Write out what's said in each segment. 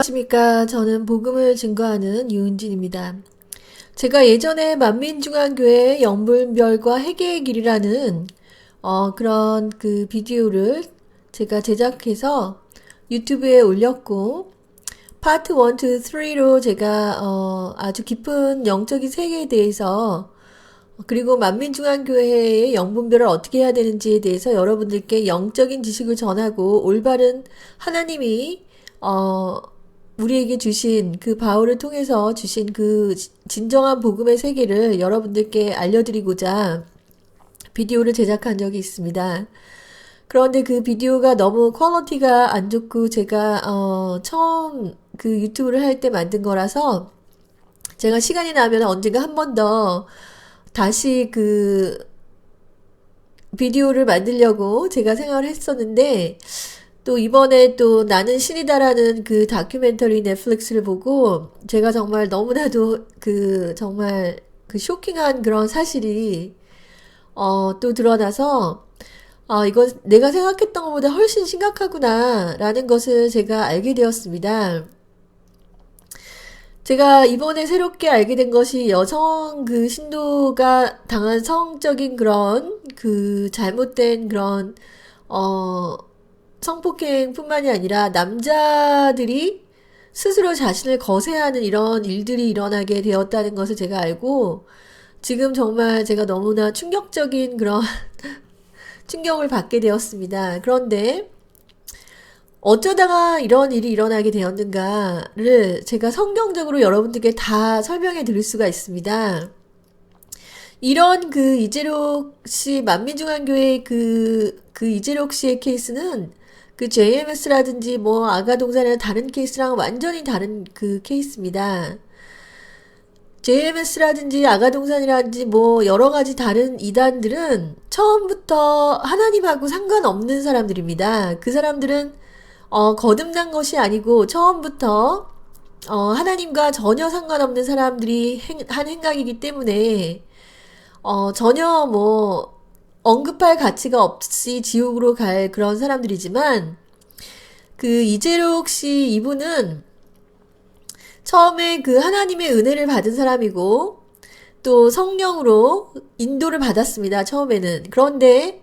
안녕하십니까. 저는 복음을 증거하는 유은진입니다. 제가 예전에 만민중앙교회 영분별과 회개의 길이라는 그런 그 비디오를 제가 제작해서 유튜브에 올렸고 파트 1, 2, 3로 제가 아주 깊은 영적인 세계에 대해서 그리고 만민중앙교회의 영분별을 어떻게 해야 되는지에 대해서 여러분들께 영적인 지식을 전하고 올바른 하나님이 우리에게 주신 그 바울을 통해서 주신 그 진정한 복음의 세계를 여러분들께 알려드리고자 비디오를 제작한 적이 있습니다. 그런데 그 비디오가 너무 퀄리티가 안 좋고 제가 처음 그 유튜브를 할 때 만든 거라서 제가 시간이 나면 언젠가 한 번 더 다시 그 비디오를 만들려고 제가 생각을 했었는데 또 이번에 또 나는 신이다라는 그 다큐멘터리 넷플릭스를 보고 제가 정말 너무나도 그 정말 그 쇼킹한 그런 사실이 또 드러나서 이건 내가 생각했던 것보다 훨씬 심각하구나라는 것을 제가 알게 되었습니다. 제가 이번에 새롭게 알게 된 것이 여성 그 신도가 당한 성적인 그런 그 잘못된 그런 어 성폭행뿐만이 아니라 남자들이 스스로 자신을 거세하는 이런 일들이 일어나게 되었다는 것을 제가 알고 지금 정말 제가 너무나 충격적인 그런 충격을 받게 되었습니다. 그런데 어쩌다가 이런 일이 일어나게 되었는가를 제가 성경적으로 여러분들께 다 설명해 드릴 수가 있습니다. 이런 그 이재록 씨, 만민중앙교회 그 이재록 씨의 케이스는 그 JMS라든지 뭐 아가동산이나 다른 케이스랑 완전히 다른 그 케이스입니다. JMS라든지 아가동산이라든지 뭐 여러 가지 다른 이단들은 처음부터 하나님하고 상관없는 사람들입니다. 그 사람들은 거듭난 것이 아니고 처음부터 하나님과 전혀 상관없는 사람들이 한 행각이기 때문에 전혀 뭐 언급할 가치가 없이 지옥으로 갈 그런 사람들이지만 그 이재록 씨 이분은 처음에 그 하나님의 은혜를 받은 사람이고 또 성령으로 인도를 받았습니다. 처음에는. 그런데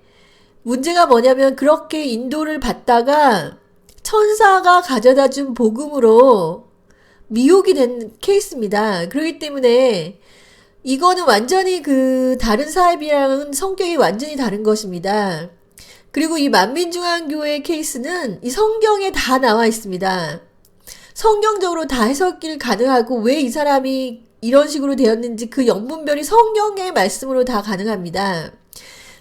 문제가 뭐냐면 그렇게 인도를 받다가 천사가 가져다 준 복음으로 미혹이 된 케이스입니다. 그렇기 때문에 이거는 완전히 그 다른 사업이랑은 성격이 완전히 다른 것입니다. 그리고 이 만민중앙교회 케이스는 이 성경에 다 나와 있습니다. 성경적으로 다 해석이 가능하고 왜 이 사람이 이런 식으로 되었는지 그 영분별이 성경의 말씀으로 다 가능합니다.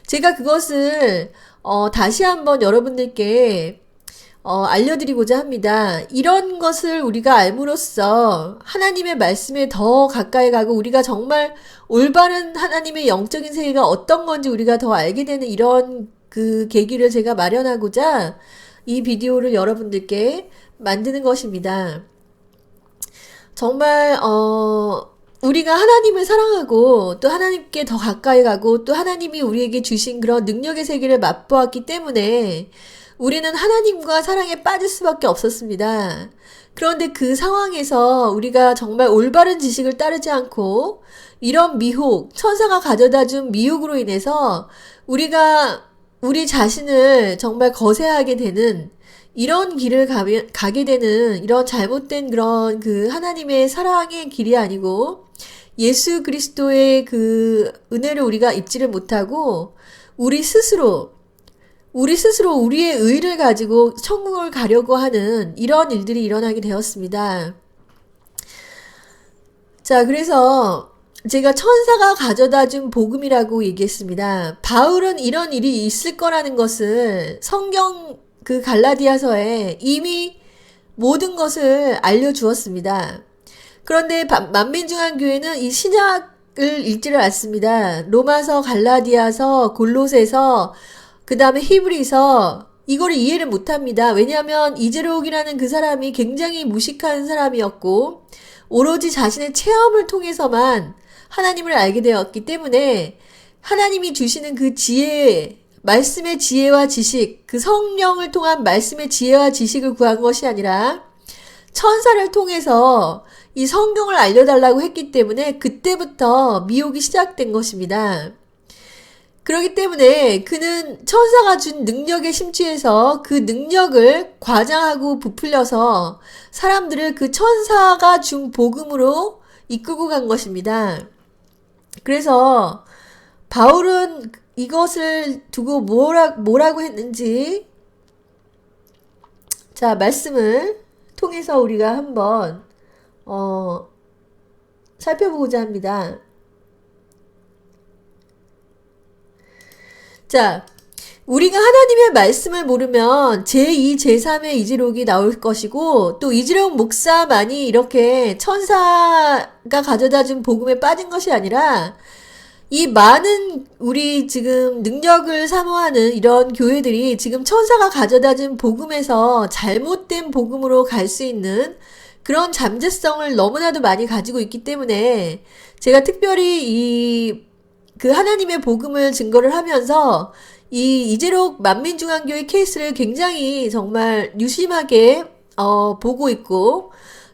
제가 그것을 다시 한번 여러분들께 알려드리고자 합니다. 이런 것을 우리가 알므로써 하나님의 말씀에 더 가까이 가고 우리가 정말 올바른 하나님의 영적인 세계가 어떤 건지 우리가 더 알게 되는 이런 그 계기를 제가 마련하고자 이 비디오를 여러분들께 만드는 것입니다. 정말 우리가 하나님을 사랑하고 또 하나님께 더 가까이 가고 또 하나님이 우리에게 주신 그런 능력의 세계를 맛보았기 때문에 우리는 하나님과 사랑에 빠질 수밖에 없었습니다. 그런데 그 상황에서 우리가 정말 올바른 지식을 따르지 않고 이런 미혹, 천사가 가져다 준 미혹으로 인해서 우리가 우리 자신을 정말 거세하게 되는 이런 길을 가게 되는 이런 잘못된 그런 그 하나님의 사랑의 길이 아니고 예수 그리스도의 그 은혜를 우리가 입지를 못하고 우리 스스로 우리의 의를 가지고 천국을 가려고 하는 이런 일들이 일어나게 되었습니다. 자, 그래서 제가 천사가 가져다 준 복음이라고 얘기했습니다. 바울은 이런 일이 있을 거라는 것을 성경 그 갈라디아서에 이미 모든 것을 알려주었습니다. 그런데 만민중앙교회는 이 신약을 읽지를 않습니다. 로마서, 갈라디아서, 골로새서, 그 다음에 히브리서 이거를 이해를 못합니다. 왜냐하면 이재록이라는 그 사람이 굉장히 무식한 사람이었고 오로지 자신의 체험을 통해서만 하나님을 알게 되었기 때문에 하나님이 주시는 그 지혜, 말씀의 지혜와 지식, 그 성령을 통한 말씀의 지혜와 지식을 구한 것이 아니라 천사를 통해서 이 성경을 알려달라고 했기 때문에 그때부터 미혹이 시작된 것입니다. 그렇기 때문에 그는 천사가 준 능력에 심취해서 그 능력을 과장하고 부풀려서 사람들을 그 천사가 준 복음으로 이끌고 간 것입니다. 그래서 바울은 이것을 두고 뭐라고 했는지, 자, 말씀을 통해서 우리가 한번 살펴보고자 합니다. 자, 우리가 하나님의 말씀을 모르면 제2, 제3의 이지록이 나올 것이고, 또 이지록 목사만이 이렇게 천사가 가져다 준 복음에 빠진 것이 아니라, 이 많은 우리 지금 능력을 사모하는 이런 교회들이 지금 천사가 가져다 준 복음에서 잘못된 복음으로 갈 수 있는 그런 잠재성을 너무나도 많이 가지고 있기 때문에 제가 특별히 그 하나님의 복음을 증거를 하면서 이 이재록 만민중앙교회 케이스를 굉장히 정말 유심하게 보고 있고,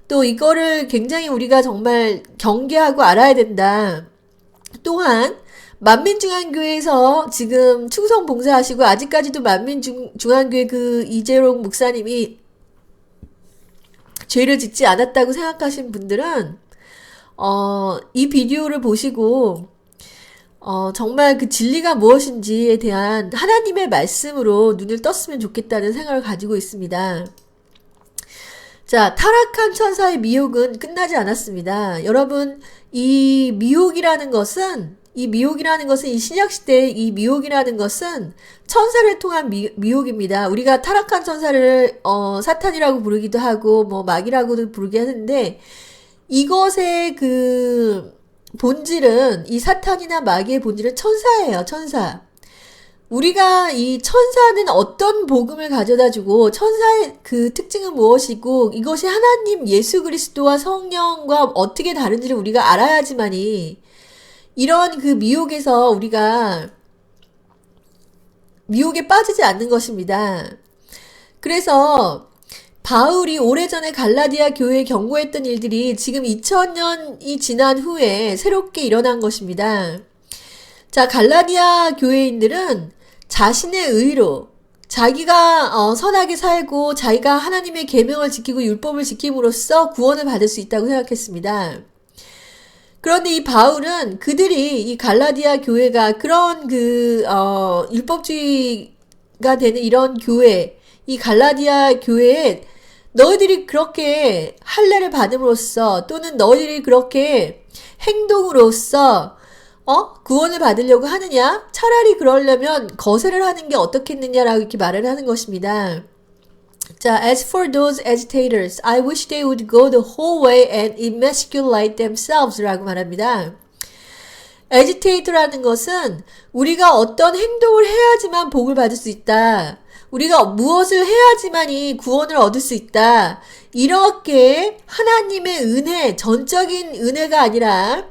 또 이거를 굉장히 우리가 정말 경계하고 알아야 된다. 또한 만민중앙교회에서 지금 충성 봉사하시고 아직까지도 만민중앙교회 그 이재록 목사님이 죄를 짓지 않았다고 생각하신 분들은 이 비디오를 보시고 정말 그 진리가 무엇인지에 대한 하나님의 말씀으로 눈을 떴으면 좋겠다는 생각을 가지고 있습니다. 자, 타락한 천사의 미혹은 끝나지 않았습니다. 여러분, 이 미혹이라는 것은 이 신약시대의 이 미혹이라는 것은 천사를 통한 미혹입니다. 우리가 타락한 천사를 사탄이라고 부르기도 하고 뭐 마귀라고도 부르게 하는데, 이것의 그 본질은, 이 사탄이나 마귀의 본질은 천사예요. 천사. 우리가 이 천사는 어떤 복음을 가져다 주고 천사의 그 특징은 무엇이고 이것이 하나님 예수 그리스도와 성령과 어떻게 다른지를 우리가 알아야지만이 이런 그 미혹에서 우리가 미혹에 빠지지 않는 것입니다. 그래서 바울이 오래전에 갈라디아 교회에 경고했던 일들이 지금 2000년이 지난 후에 새롭게 일어난 것입니다. 자, 갈라디아 교회인들은 자신의 의로 자기가 선하게 살고 자기가 하나님의 계명을 지키고 율법을 지킴으로써 구원을 받을 수 있다고 생각했습니다. 그런데 이 바울은 그들이 이 갈라디아 교회가 그런 율법주의가 되는 이런 교회, 이 갈라디아 교회에 너희들이 그렇게 할례를 받음으로써 또는 너희들이 그렇게 행동으로써 구원을 받으려고 하느냐? 차라리 그러려면 거세를 하는 게 어떻겠느냐라고 이렇게 말을 하는 것입니다. 자, as for those agitators, I wish they would go the whole way and emasculate themselves 라고 말합니다. agitator라는 것은 우리가 어떤 행동을 해야지만 복을 받을 수 있다. 우리가 무엇을 해야지만이 구원을 얻을 수 있다. 이렇게 하나님의 은혜, 전적인 은혜가 아니라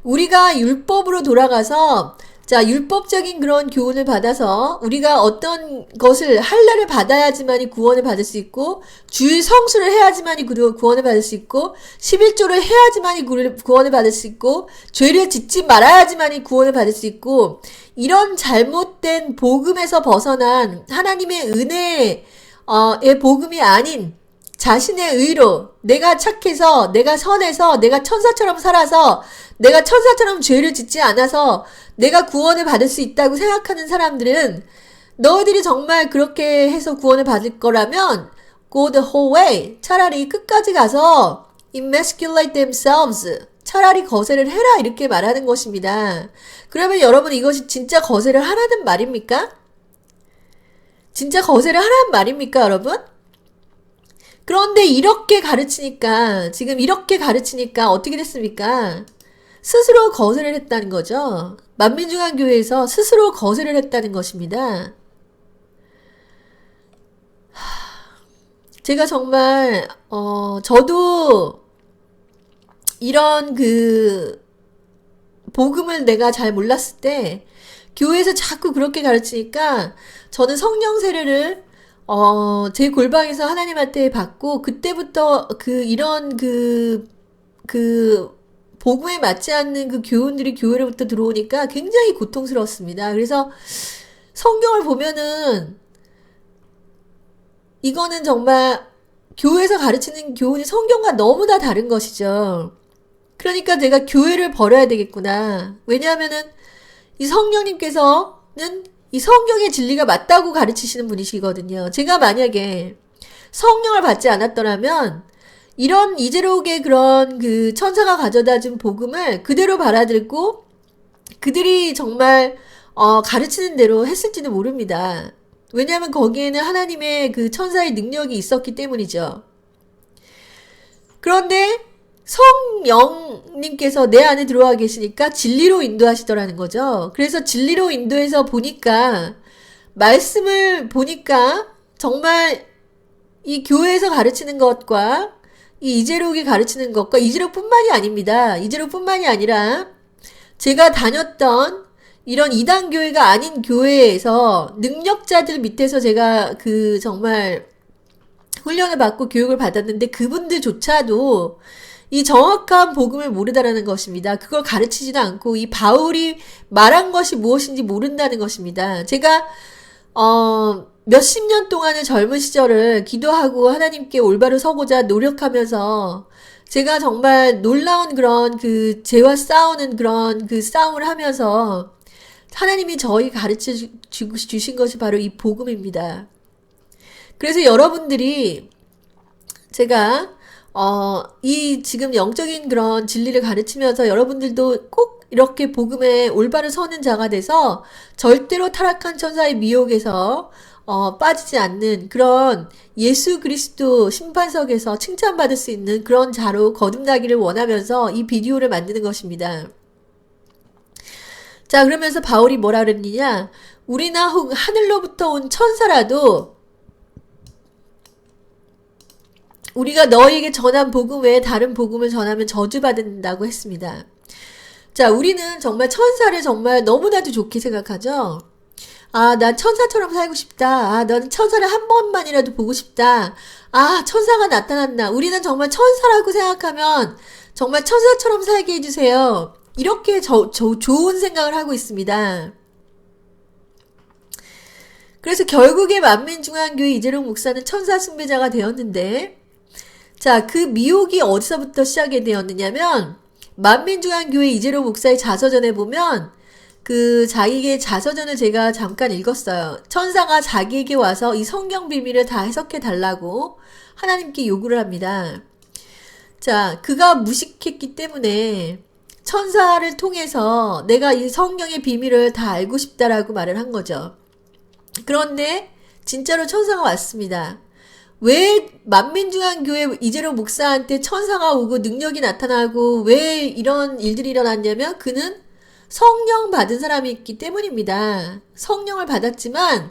우리가 율법으로 돌아가서 율법적인 그런 교훈을 받아서 우리가 어떤 것을 할례를 받아야지만이 구원을 받을 수 있고 주일 성수를 해야지만이 구원을 받을 수 있고 11조를 해야지만이 구원을 받을 수 있고 죄를 짓지 말아야지만이 구원을 받을 수 있고 이런 잘못된 복음에서 벗어난 하나님의 은혜의 복음이 아닌 자신의 의로 내가 착해서 내가 선해서 내가 천사처럼 살아서 내가 천사처럼 죄를 짓지 않아서 내가 구원을 받을 수 있다고 생각하는 사람들은 너희들이 정말 그렇게 해서 구원을 받을 거라면 go the whole way. 차라리 끝까지 가서 emasculate themselves. 차라리 거세를 해라 이렇게 말하는 것입니다. 그러면 여러분 이것이 진짜 거세를 하라는 말입니까? 진짜 거세를 하라는 말입니까 여러분? 그런데 이렇게 가르치니까 지금 이렇게 가르치니까 어떻게 됐습니까? 스스로 거세를 했다는 거죠. 만민중앙교회에서 스스로 거세를 했다는 것입니다. 제가 정말 저도 이런 복음을 내가 잘 몰랐을 때 교회에서 자꾸 그렇게 가르치니까 저는 성령 세례를 제 골방에서 하나님한테 받고, 그때부터 복음에 맞지 않는 그 교훈들이 교회로부터 들어오니까 굉장히 고통스러웠습니다. 그래서 성경을 보면은, 이거는 정말 교회에서 가르치는 교훈이 성경과 너무 다 다른 것이죠. 그러니까 내가 교회를 버려야 되겠구나. 왜냐하면은 이 성령님께서는 이 성경의 진리가 맞다고 가르치시는 분이시거든요. 제가 만약에 성령을 받지 않았더라면 이런 이제로우의 그런 그 천사가 가져다 준 복음을 그대로 받아들고 그들이 정말 가르치는 대로 했을지는 모릅니다. 왜냐하면 거기에는 하나님의 그 천사의 능력이 있었기 때문이죠. 그런데 성령님께서 내 안에 들어와 계시니까 진리로 인도하시더라는 거죠. 그래서 진리로 인도해서 보니까, 말씀을 보니까 정말 이 교회에서 가르치는 것과 이 이재록이 가르치는 것과 이재록뿐만이 아닙니다. 이재록뿐만이 아니라 제가 다녔던 이런 이단 교회가 아닌 교회에서 능력자들 밑에서 제가 그 정말 훈련을 받고 교육을 받았는데 그분들조차도 이 정확한 복음을 모르다라는 것입니다. 그걸 가르치지도 않고 이 바울이 말한 것이 무엇인지 모른다는 것입니다. 제가 몇십 년 동안의 젊은 시절을 기도하고 하나님께 올바로 서고자 노력하면서 제가 정말 놀라운 그런 그 죄와 싸우는 그런 그 싸움을 하면서 하나님이 저희 가르쳐 주신 것이 바로 이 복음입니다. 그래서 여러분들이 제가 이 지금 영적인 그런 진리를 가르치면서 여러분들도 꼭 이렇게 복음에 올바로 서는 자가 돼서 절대로 타락한 천사의 미혹에서 빠지지 않는 그런 예수 그리스도 심판석에서 칭찬받을 수 있는 그런 자로 거듭나기를 원하면서 이 비디오를 만드는 것입니다. 자, 그러면서 바울이 뭐라 그랬느냐? 우리나 혹 하늘로부터 온 천사라도 우리가 너희에게 전한 복음 외에 다른 복음을 전하면 저주받는다고 했습니다. 자, 우리는 정말 천사를 정말 너무나도 좋게 생각하죠? 아, 난 천사처럼 살고 싶다. 아, 넌 천사를 한 번만이라도 보고 싶다. 아, 천사가 나타났나. 우리는 정말 천사라고 생각하면 정말 천사처럼 살게 해주세요. 이렇게 좋은 생각을 하고 있습니다. 그래서 결국에 만민중앙교회 이재룡 목사는 천사 숭배자가 되었는데, 자, 그 미혹이 어디서부터 시작이 되었느냐면, 만민중앙교회 이재룡 목사의 자서전에 보면, 그 자기의 자서전을 제가 잠깐 읽었어요. 천사가 자기에게 와서 이 성경 비밀을 다 해석해 달라고 하나님께 요구를 합니다. 자, 그가 무식했기 때문에 천사를 통해서 내가 이 성경의 비밀을 다 알고 싶다라고 말을 한 거죠. 그런데 진짜로 천사가 왔습니다. 왜 만민중앙교회 이재룡 목사한테 천사가 오고 능력이 나타나고 왜 이런 일들이 일어났냐면 그는 성령 받은 사람이 있기 때문입니다. 성령을 받았지만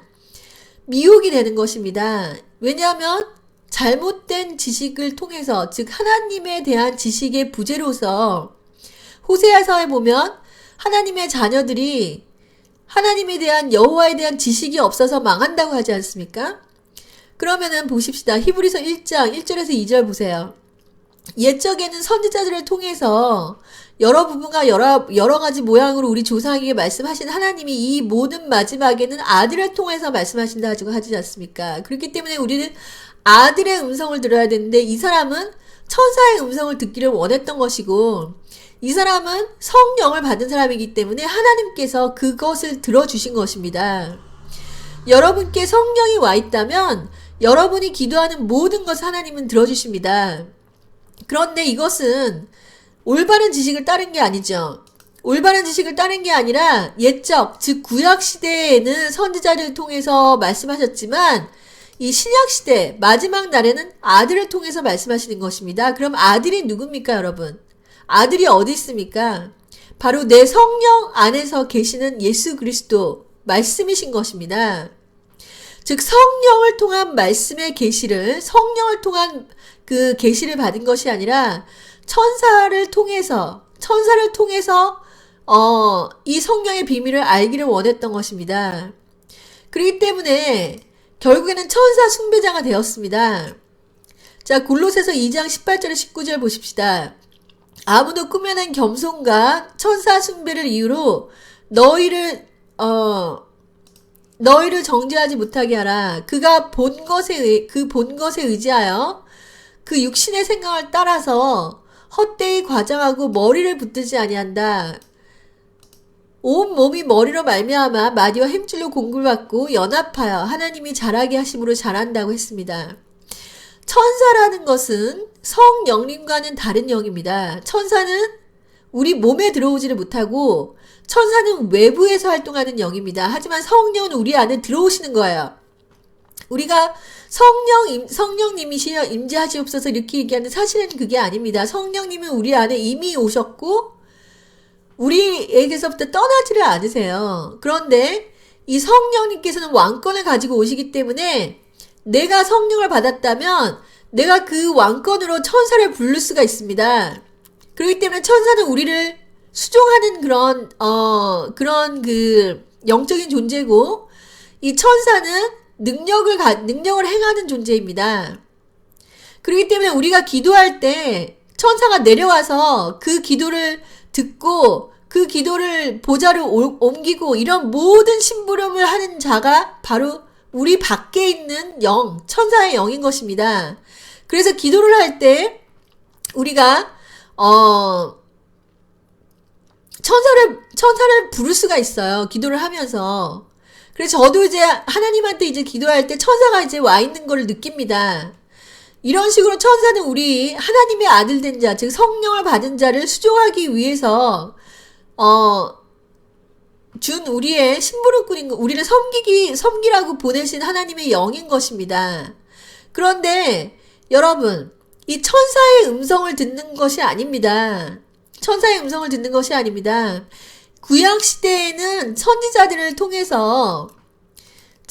미혹이 되는 것입니다. 왜냐하면 잘못된 지식을 통해서, 즉 하나님에 대한 지식의 부재로서 호세아서에 보면 하나님의 자녀들이 하나님에 대한 여호와에 대한 지식이 없어서 망한다고 하지 않습니까? 그러면은 보십시다. 히브리서 1장 1절에서 2절 보세요. 옛적에는 선지자들을 통해서 여러 부분과 여러 가지 모양으로 우리 조상에게 말씀하신 하나님이 이 모든 마지막에는 아들을 통해서 말씀하신다 하지 않습니까? 그렇기 때문에 우리는 아들의 음성을 들어야 되는데 이 사람은 천사의 음성을 듣기를 원했던 것이고 이 사람은 성령을 받은 사람이기 때문에 하나님께서 그것을 들어주신 것입니다. 여러분께 성령이 와 있다면 여러분이 기도하는 모든 것을 하나님은 들어주십니다. 그런데 이것은 올바른 지식을 따른 게 아니죠. 올바른 지식을 따른 게 아니라 옛적, 즉 구약 시대에는 선지자를 통해서 말씀하셨지만 이 신약 시대 마지막 날에는 아들을 통해서 말씀하시는 것입니다. 그럼 아들이 누굽니까, 여러분? 아들이 어디 있습니까? 바로 내 성령 안에서 계시는 예수 그리스도 말씀이신 것입니다. 즉 성령을 통한 말씀의 계시를, 성령을 통한 그 계시를 받은 것이 아니라 천사를 통해서 이 성경의 비밀을 알기를 원했던 것입니다. 그렇기 때문에 결국에는 천사 숭배자가 되었습니다. 자, 골로새서 2장 18절에 19절 보십시다. 아무도 꾸며낸 겸손과 천사 숭배를 이유로 너희를 정죄하지 못하게 하라. 그가 본 것에 의지하여 그 육신의 생각을 따라서 헛되이 과장하고 머리를 붙들지 아니한다. 온 몸이 머리로 말미암아 마디와 힘줄로 공급받고 연합하여 하나님이 자라게 하심으로 자란다고 했습니다. 천사라는 것은 성령님과는 다른 영입니다. 천사는 우리 몸에 들어오지를 못하고 천사는 외부에서 활동하는 영입니다. 하지만 성령은 우리 안에 들어오시는 거예요. 우리가 성령님이시여 임재하시옵소서 이렇게 얘기하는 사실은 그게 아닙니다. 성령님은 우리 안에 이미 오셨고 우리에게서부터 떠나지를 않으세요. 그런데 이 성령님께서는 왕권을 가지고 오시기 때문에 내가 성령을 받았다면 내가 그 왕권으로 천사를 부를 수가 있습니다. 그렇기 때문에 천사는 우리를 수종하는 그런 그 영적인 존재고 이 천사는 능력을 행하는 존재입니다. 그렇기 때문에 우리가 기도할 때 천사가 내려와서 그 기도를 듣고 그 기도를 보좌로 옮기고 이런 모든 심부름을 하는 자가 바로 우리 밖에 있는 영, 천사의 영인 것입니다. 그래서 기도를 할 때 우리가 천사를 부를 수가 있어요. 기도를 하면서. 그래서 저도 이제 하나님한테 이제 기도할 때 천사가 이제 와 있는 걸 느낍니다. 이런 식으로 천사는 우리 하나님의 아들 된 자, 즉 성령을 받은 자를 수종하기 위해서 준 우리의 심부름꾼인 거, 우리를 섬기라고 보내신 하나님의 영인 것입니다. 그런데 여러분, 이 천사의 음성을 듣는 것이 아닙니다. 천사의 음성을 듣는 것이 아닙니다. 구약 시대에는 선지자들을 통해서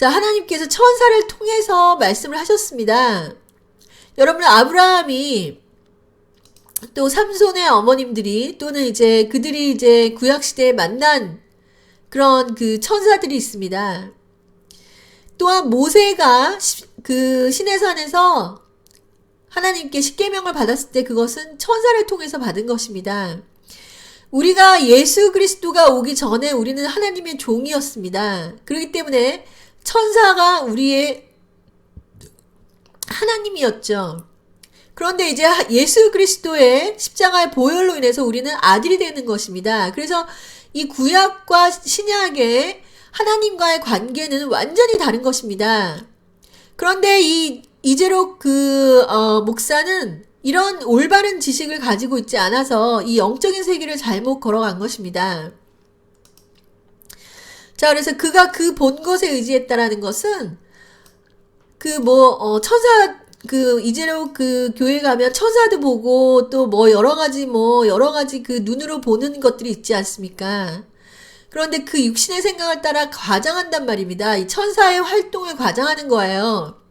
하나님께서 천사를 통해서 말씀을 하셨습니다. 여러분, 아브라함이 또 삼손의 어머님들이 또는 이제 그들이 이제 구약 시대에 만난 그런 그 천사들이 있습니다. 또한 모세가 그 시내산에서 하나님께 십계명을 받았을 때 그것은 천사를 통해서 받은 것입니다. 우리가 예수 그리스도가 오기 전에 우리는 하나님의 종이었습니다. 그렇기 때문에 천사가 우리의 하나님이었죠. 그런데 이제 예수 그리스도의 십자가의 보혈로 인해서 우리는 아들이 되는 것입니다. 그래서 이 구약과 신약의 하나님과의 관계는 완전히 다른 것입니다. 그런데 이제로 목사는 이런 올바른 지식을 가지고 있지 않아서 이 영적인 세계를 잘못 걸어간 것입니다. 자, 그래서 그가 그 본 것에 의지했다라는 것은 이제로 그 교회 가면 천사도 보고 또 여러 가지 그 눈으로 보는 것들이 있지 않습니까? 그런데 그 육신의 생각을 따라 과장한단 말입니다. 이 천사의 활동을 과장하는 거예요.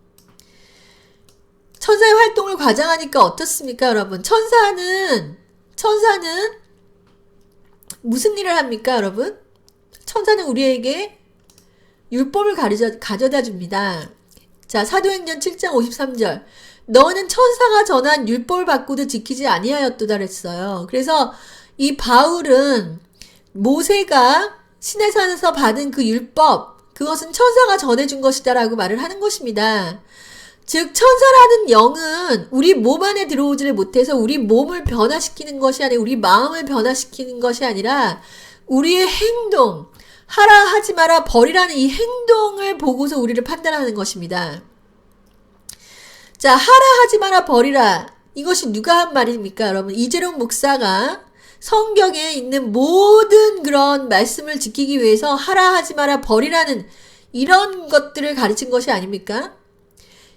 천사의 활동을 과장하니까 어떻습니까, 여러분? 천사는 무슨 일을 합니까, 여러분? 천사는 우리에게 율법을 가져다 줍니다. 자, 사도행전 7장 53절. 너는 천사가 전한 율법을 받고도 지키지 아니하였도다 그랬어요. 그래서 이 바울은 모세가 시내산에서 받은 그 율법, 그것은 천사가 전해준 것이다라고 말을 하는 것입니다. 즉 천사라는 영은 우리 몸 안에 들어오지를 못해서 우리 몸을 변화시키는 것이 아니라 우리 마음을 변화시키는 것이 아니라 우리의 행동, 하라 하지 마라 버리라는 이 행동을 보고서 우리를 판단하는 것입니다. 자, 하라 하지 마라 버리라, 이것이 누가 한 말입니까, 여러분? 이재룡 목사가 성경에 있는 모든 그런 말씀을 지키기 위해서 하라 하지 마라 버리라는 이런 것들을 가르친 것이 아닙니까?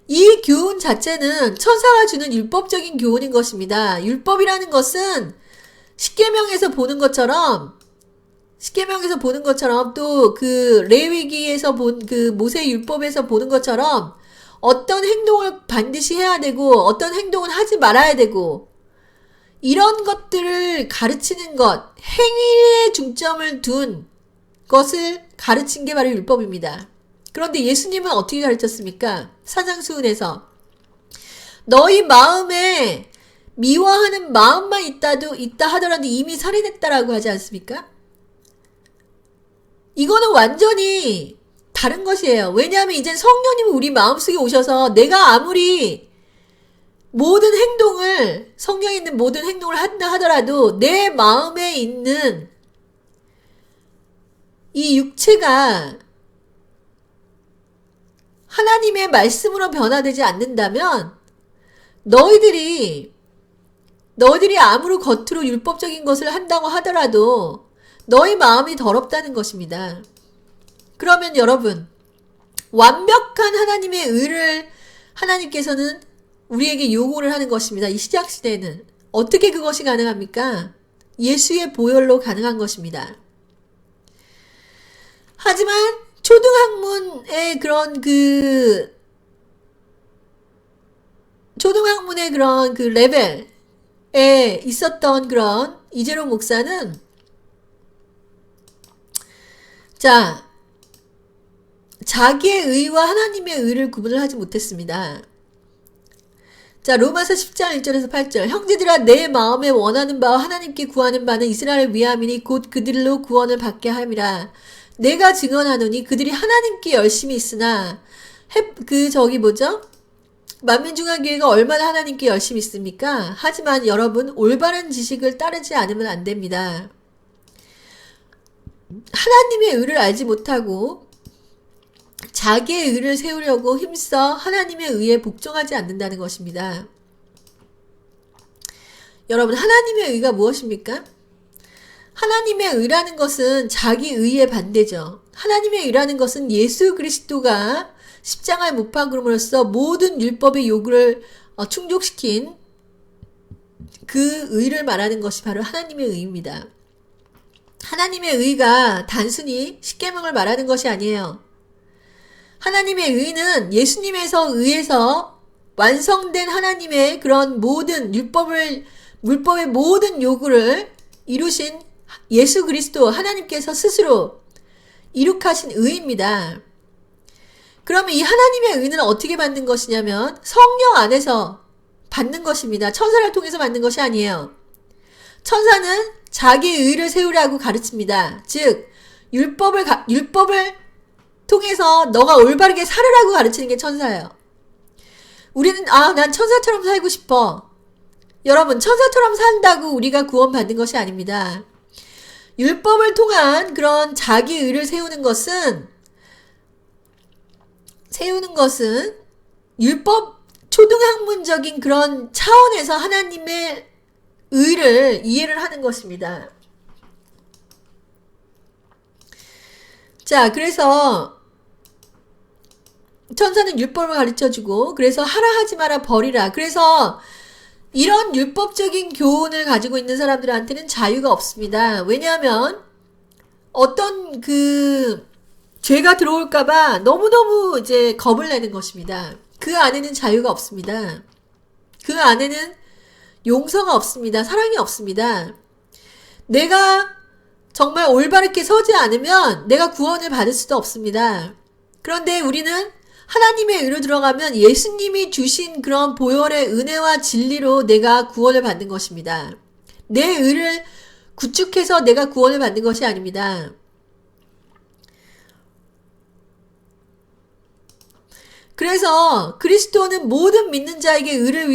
이 교훈 자체는 천사가 주는 율법적인 교훈인 것입니다. 율법이라는 것은 십계명에서 보는 것처럼 또 그 레위기에서 본 그 모세 율법에서 보는 것처럼 어떤 행동을 반드시 해야 되고 어떤 행동은 하지 말아야 되고 이런 것들을 가르치는 것, 행위에 중점을 둔 것을 가르친 게 바로 율법입니다. 그런데 예수님은 어떻게 가르쳤습니까? 산상수훈에서 너희 마음에 미워하는 마음만 있다 하더라도 이미 살인했다라고 하지 않습니까? 이거는 완전히 다른 것이에요. 왜냐하면 이젠 성령님이 우리 마음속에 오셔서 내가 아무리 모든 행동을, 성경에 있는 모든 행동을 한다 하더라도 내 마음에 있는 이 육체가 하나님의 말씀으로 변화되지 않는다면 너희들이 아무리 겉으로 율법적인 것을 한다고 하더라도 너희 마음이 더럽다는 것입니다. 그러면 여러분, 완벽한 하나님의 의를 하나님께서는 우리에게 요구를 하는 것입니다. 이 시작시대에는. 어떻게 그것이 가능합니까? 예수의 보혈로 가능한 것입니다. 하지만 초등학문의 그런 레벨에 있었던 그런 이재룡 목사는 자기의 의와 하나님의 의를 구분을 하지 못했습니다. 로마서 10장 1절에서 8절 형제들아 내 마음에 원하는 바와 하나님께 구하는 바는 이스라엘을 위함이니 곧 그들로 구원을 받게 함이라. 내가 증언하노니 그들이 하나님께 열심히 있으나 만민중앙교회가 얼마나 하나님께 열심히 있습니까? 하지만 여러분 올바른 지식을 따르지 않으면 안 됩니다. 하나님의 의를 알지 못하고 자기의 의를 세우려고 힘써 하나님의 의에 복종하지 않는다는 것입니다. 여러분 하나님의 의가 무엇입니까? 하나님의 의라는 것은 자기 의의 반대죠. 하나님의 의라는 것은 예수 그리스도가 십자가에 못 박음으로써 모든 율법의 요구를 충족시킨 그 의를 말하는 것이 바로 하나님의 의입니다. 하나님의 의가 단순히 십계명을 말하는 것이 아니에요. 하나님의 의는 예수님에서 의해서 완성된 하나님의 그런 모든 물법의 모든 요구를 이루신 예수 그리스도 하나님께서 스스로 이룩하신 의입니다. 그러면 이 하나님의 의는 어떻게 받는 것이냐면 성령 안에서 받는 것입니다. 천사를 통해서 받는 것이 아니에요. 천사는 자기 의를 세우라고 가르칩니다. 즉 율법을 통해서 너가 올바르게 살으라고 가르치는 게 천사예요. 우리는 난 천사처럼 살고 싶어. 여러분 천사처럼 산다고 우리가 구원받는 것이 아닙니다. 율법을 통한 그런 자기 의를 세우는 것은 율법 초등학문적인 그런 차원에서 하나님의 의를 이해를 하는 것입니다. 그래서 천사는 율법을 가르쳐주고 그래서 하라 하지 마라 버리라. 그래서 이런 율법적인 교훈을 가지고 있는 사람들한테는 자유가 없습니다. 왜냐하면 어떤 죄가 들어올까봐 너무너무 이제 겁을 내는 것입니다. 그 안에는 자유가 없습니다. 그 안에는 용서가 없습니다. 사랑이 없습니다. 내가 정말 올바르게 서지 않으면 내가 구원을 받을 수도 없습니다. 그런데 우리는 하나님의 의로 들어가면 예수님이 주신 그런 보혈의 은혜와 진리로 내가 구원을 받는 것입니다. 내 의를 구축해서 내가 구원을 받는 것이 아닙니다. 그래서 그리스도는 모든 믿는 자에게 의를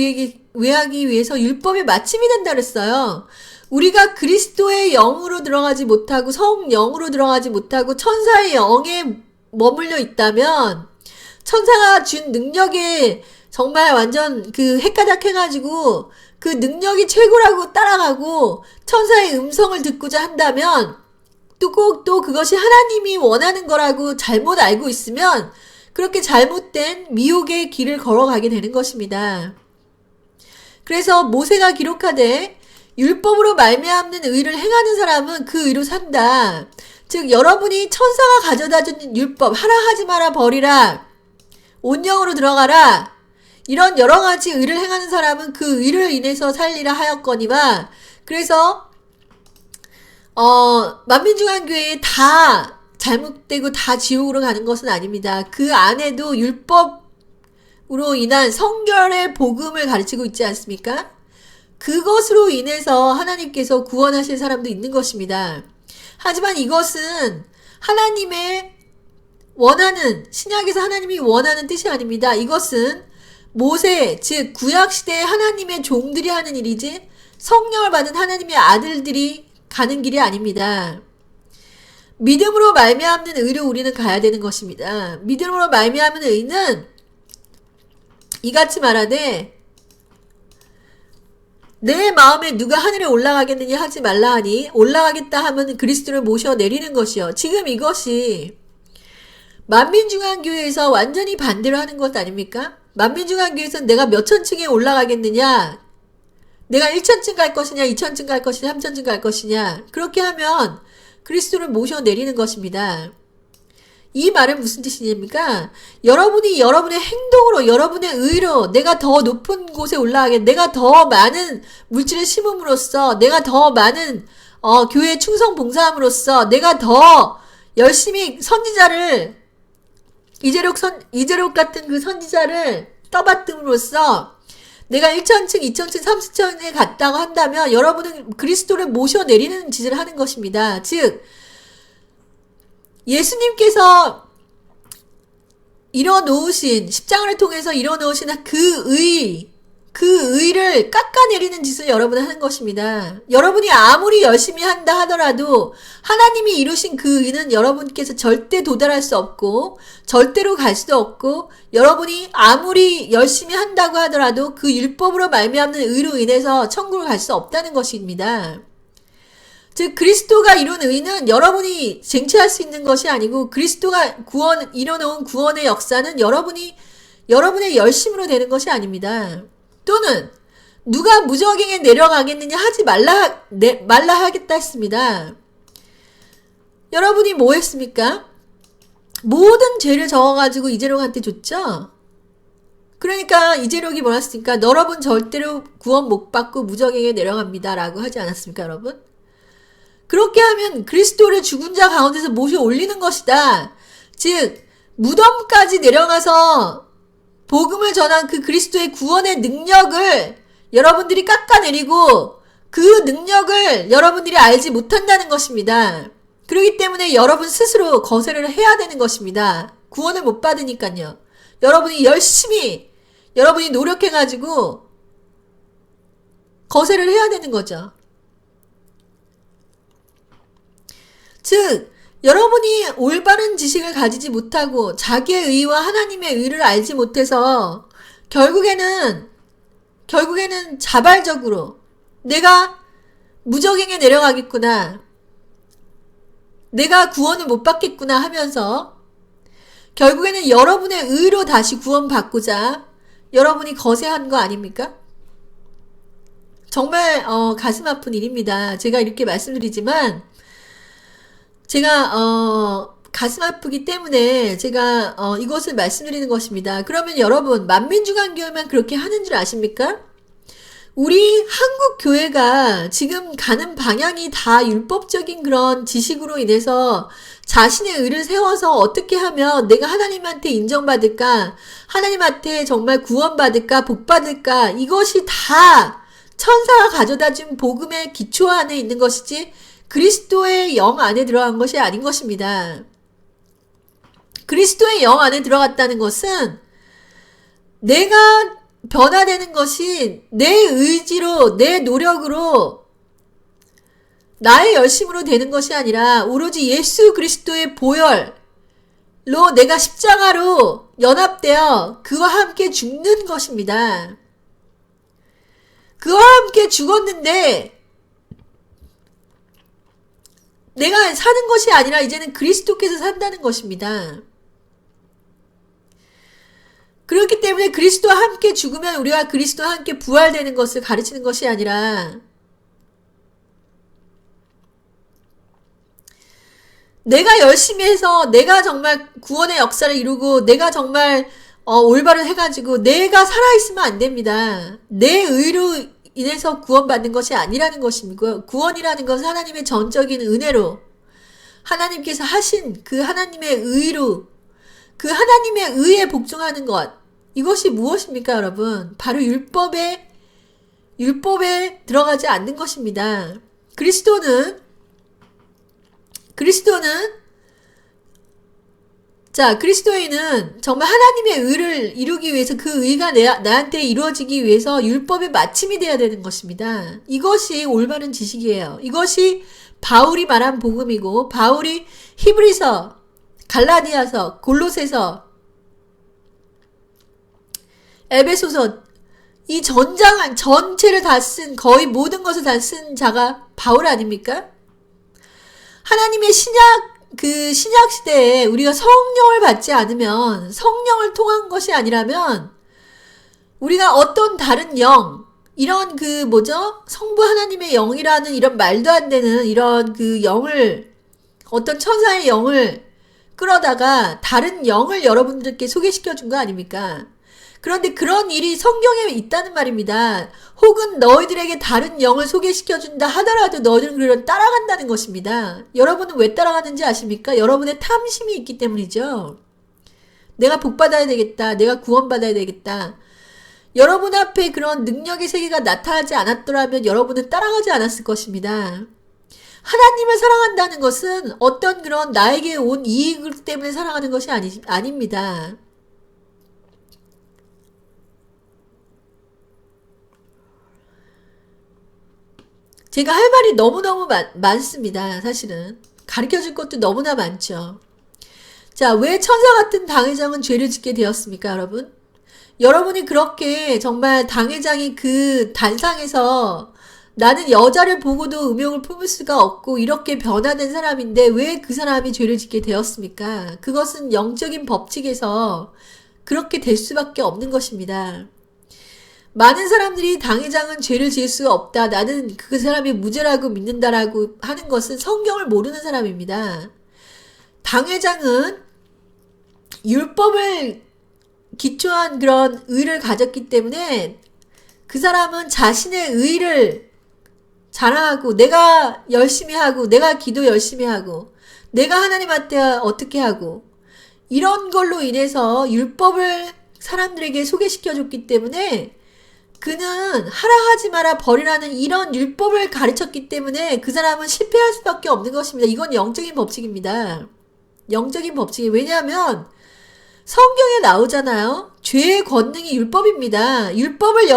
위하기 위해서 율법의 마침이 된다 그랬어요. 우리가 그리스도의 영으로 들어가지 못하고 성령으로 들어가지 못하고 천사의 영에 머물러 있다면 천사가 준 능력에 정말 완전 헷가닥 해가지고 그 능력이 최고라고 따라가고 천사의 음성을 듣고자 한다면 또 그것이 하나님이 원하는 거라고 잘못 알고 있으면 그렇게 잘못된 미혹의 길을 걸어가게 되는 것입니다. 그래서 모세가 기록하되 율법으로 말미암는 의를 행하는 사람은 그 의로 산다. 즉 여러분이 천사가 가져다 준 율법 하라 하지 마라 버리라 온영으로 들어가라 이런 여러가지 의를 행하는 사람은 그 의를 인해서 살리라 하였거니와 그래서 만민중앙교회에 다 잘못되고 다 지옥으로 가는 것은 아닙니다. 그 안에도 율법으로 인한 성결의 복음을 가르치고 있지 않습니까? 그것으로 인해서 하나님께서 구원하실 사람도 있는 것입니다. 하지만 이것은 하나님의 원하는, 신약에서 하나님이 원하는 뜻이 아닙니다. 이것은 모세, 즉 구약시대의 하나님의 종들이 하는 일이지 성령을 받은 하나님의 아들들이 가는 길이 아닙니다. 믿음으로 말미암는 의로 우리는 가야 되는 것입니다. 믿음으로 말미암는 의는 이같이 말하되 내 마음에 누가 하늘에 올라가겠느냐 하지 말라 하니 올라가겠다 하면 그리스도를 모셔 내리는 것이요. 지금 이것이 만민중앙교회에서 완전히 반대로 하는 것 아닙니까? 만민중앙교회에서는 내가 몇 천층에 올라가겠느냐, 내가 1천층 갈 것이냐, 2천층 갈 것이냐, 3천층 갈 것이냐, 그렇게 하면 그리스도를 모셔 내리는 것입니다. 이 말은 무슨 뜻이냐니까 여러분이 여러분의 행동으로, 여러분의 의로 내가 더 높은 곳에 올라가겠, 내가 더 많은 물질을 심음으로써, 내가 더 많은 교회에 충성 봉사함으로써, 내가 더 열심히 선지자를 이재록 같은 그 선지자를 떠받듦으로써 내가 1천층, 2천층, 3천층에 갔다고 한다면 여러분은 그리스도를 모셔 내리는 짓을 하는 것입니다. 즉 예수님께서 이뤄놓으신, 십자가를 통해서 이뤄놓으신 그 의를 깎아내리는 짓을 여러분은 하는 것입니다. 여러분이 아무리 열심히 한다 하더라도 하나님이 이루신 그 의는 여러분께서 절대 도달할 수 없고 절대로 갈 수도 없고, 여러분이 아무리 열심히 한다고 하더라도 그 율법으로 말미암는 의로 인해서 천국을 갈 수 없다는 것입니다. 즉 그리스도가 이룬 의는 여러분이 쟁취할 수 있는 것이 아니고 그리스도가 이뤄놓은 구원의 역사는 여러분의 열심으로 되는 것이 아닙니다. 또는 누가 무저갱에 내려가겠느냐 하지 말라 하겠다 했습니다. 여러분이 뭐 했습니까? 모든 죄를 적어가지고 이재록한테 줬죠? 그러니까 이재록이 뭐라 했습니까? 여러분 절대로 구원 못 받고 무저갱에 내려갑니다 라고 하지 않았습니까, 여러분? 그렇게 하면 그리스도를 죽은 자 가운데서 모셔 올리는 것이다. 즉 무덤까지 내려가서 복음을 전한 그 그리스도의 구원의 능력을 여러분들이 깎아내리고 그 능력을 여러분들이 알지 못한다는 것입니다. 그렇기 때문에 여러분 스스로 거세를 해야 되는 것입니다. 구원을 못 받으니까요. 여러분이 노력해가지고 거세를 해야 되는 거죠. 즉 여러분이 올바른 지식을 가지지 못하고 자기의 의와 하나님의 의를 알지 못해서 결국에는 자발적으로 내가 무저갱에 내려가겠구나, 내가 구원을 못 받겠구나 하면서 결국에는 여러분의 의로 다시 구원받고자 여러분이 거세한 거 아닙니까? 정말 가슴 아픈 일입니다. 제가 이렇게 말씀드리지만 제가 가슴 아프기 때문에 제가 이것을 말씀드리는 것입니다. 그러면 여러분 만민중앙교회만 그렇게 하는 줄 아십니까? 우리 한국 교회가 지금 가는 방향이 다 율법적인 그런 지식으로 인해서 자신의 의를 세워서 어떻게 하면 내가 하나님한테 인정받을까, 하나님한테 정말 구원받을까, 복받을까, 이것이 다 천사가 가져다 준 복음의 기초 안에 있는 것이지 그리스도의 영 안에 들어간 것이 아닌 것입니다. 그리스도의 영 안에 들어갔다는 것은 내가 변화되는 것이 내 의지로, 내 노력으로, 나의 열심으로 되는 것이 아니라 오로지 예수 그리스도의 보혈로 내가 십자가로 연합되어 그와 함께 죽는 것입니다. 그와 함께 죽었는데 내가 사는 것이 아니라 이제는 그리스도께서 산다는 것입니다. 그렇기 때문에 그리스도와 함께 죽으면 우리가 그리스도와 함께 부활되는 것을 가르치는 것이 아니라 내가 열심히 해서 내가 정말 구원의 역사를 이루고 내가 정말 올바른 해가지고 내가 살아있으면 안 됩니다. 내 의로 인해서 구원받는 것이 아니라는 것이고요. 구원이라는 것은 하나님의 전적인 은혜로 하나님께서 하신 그 하나님의 의로, 그 하나님의 의에 복종하는 것, 이것이 무엇입니까, 여러분? 바로 율법에 들어가지 않는 것입니다. 그리스도는 그리스도인은 정말 하나님의 의를 이루기 위해서, 그 의가 나한테 이루어지기 위해서 율법의 마침이 되어야 되는 것입니다. 이것이 올바른 지식이에요. 이것이 바울이 말한 복음이고, 바울이 히브리서, 갈라디아서, 골로새서, 에베소서, 이 전체를 다 쓴, 거의 모든 것을 다 쓴 자가 바울 아닙니까? 하나님의 신약 시대에 우리가 성령을 받지 않으면, 성령을 통한 것이 아니라면, 우리가 어떤 다른 영, 이런 성부 하나님의 영이라는 이런 말도 안 되는 이런 영을, 어떤 천사의 영을 끌어다가 다른 영을 여러분들께 소개시켜 준 거 아닙니까? 그런데 그런 일이 성경에 있다는 말입니다. 혹은 너희들에게 다른 영을 소개시켜 준다 하더라도 너희들은 그걸 따라간다는 것입니다. 여러분은 왜 따라가는지 아십니까? 여러분의 탐심이 있기 때문이죠. 내가 복받아야 되겠다. 내가 구원받아야 되겠다. 여러분 앞에 그런 능력의 세계가 나타나지 않았더라면 여러분은 따라가지 않았을 것입니다. 하나님을 사랑한다는 것은 어떤 그런 나에게 온 이익 때문에 사랑하는 것이 아닙니다. 제가 할 말이 너무너무 많습니다. 사실은. 가르쳐줄 것도 너무나 많죠. 자, 왜 천사 같은 당회장은 죄를 짓게 되었습니까, 여러분? 여러분이 그렇게 정말 당회장이 그 단상에서 나는 여자를 보고도 음욕을 품을 수가 없고 이렇게 변화된 사람인데 왜 그 사람이 죄를 짓게 되었습니까? 그것은 영적인 법칙에서 그렇게 될 수밖에 없는 것입니다. 많은 사람들이 당회장은 죄를 지을 수가 없다. 나는 그 사람이 무죄라고 믿는다라고 하는 것은 성경을 모르는 사람입니다. 당회장은 율법을 기초한 그런 의를 가졌기 때문에 그 사람은 자신의 의를 자랑하고, 내가 열심히 하고, 내가 기도 열심히 하고, 내가 하나님한테 어떻게 하고, 이런 걸로 인해서 율법을 사람들에게 소개시켜줬기 때문에 그는 하라 하지 마라 버리라는 이런 율법을 가르쳤기 때문에 그 사람은 실패할 수밖에 없는 것입니다. 이건 영적인 법칙입니다. 영적인 법칙이. 왜냐하면 성경에 나오잖아요. 죄의 권능이 율법입니다. 율법을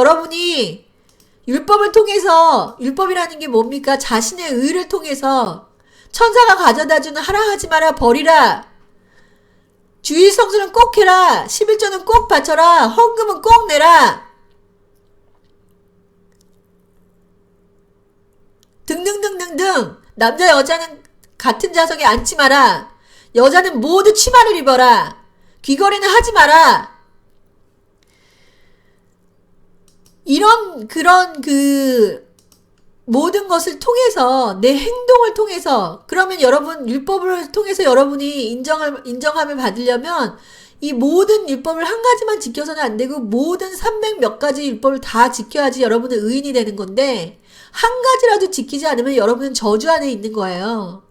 통해서, 율법이라는 게 뭡니까? 자신의 의를 통해서 천사가 가져다주는 하라 하지 마라 버리라, 주일 성수는 꼭 해라, 11조는 꼭 바쳐라, 헌금은 꼭 내라, 등등등등등. 남자 여자는 같은 좌석에 앉지 마라, 여자는 모두 치마를 입어라, 귀걸이는 하지 마라, 이런 그런 모든 것을 통해서, 내 행동을 통해서, 그러면 여러분 율법을 통해서 여러분이 인정함을 받으려면 이 모든 율법을 한 가지만 지켜서는 안 되고 모든 300 몇 가지 율법을 다 지켜야지 여러분은 의인이 되는 건데, 한 가지라도 지키지 않으면 여러분은 저주 안에 있는 거예요.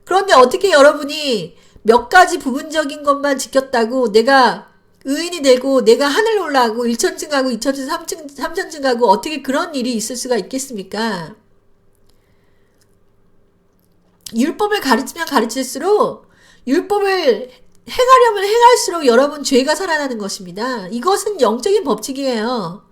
그런데 어떻게 여러분이 몇 가지 부분적인 것만 지켰다고 내가 의인이 되고 내가 하늘 올라가고 1천층 가고 2천층 3천층 가고 어떻게 그런 일이 있을 수가 있겠습니까? 율법을 가르치면 가르칠수록, 율법을 행하려면 행할수록 여러분 죄가 살아나는 것입니다. 이것은 영적인 법칙이에요.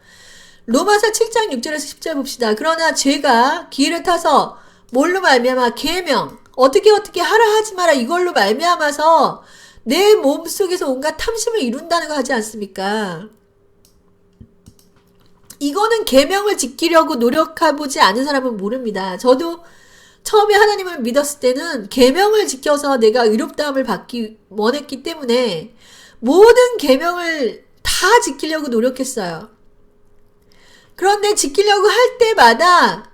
로마서 7장 6절에서 10절 봅시다. 그러나 죄가 기회를 타서 뭘로 말미암아? 계명, 어떻게 하라 하지 마라, 이걸로 말미암아서 내 몸속에서 온갖 탐심을 이룬다는 거 하지 않습니까? 이거는 계명을 지키려고 노력해보지 않은 사람은 모릅니다. 저도 처음에 하나님을 믿었을 때는 계명을 지켜서 내가 의롭다함을 받기 원했기 때문에 모든 계명을 다 지키려고 노력했어요. 그런데 지키려고 할 때마다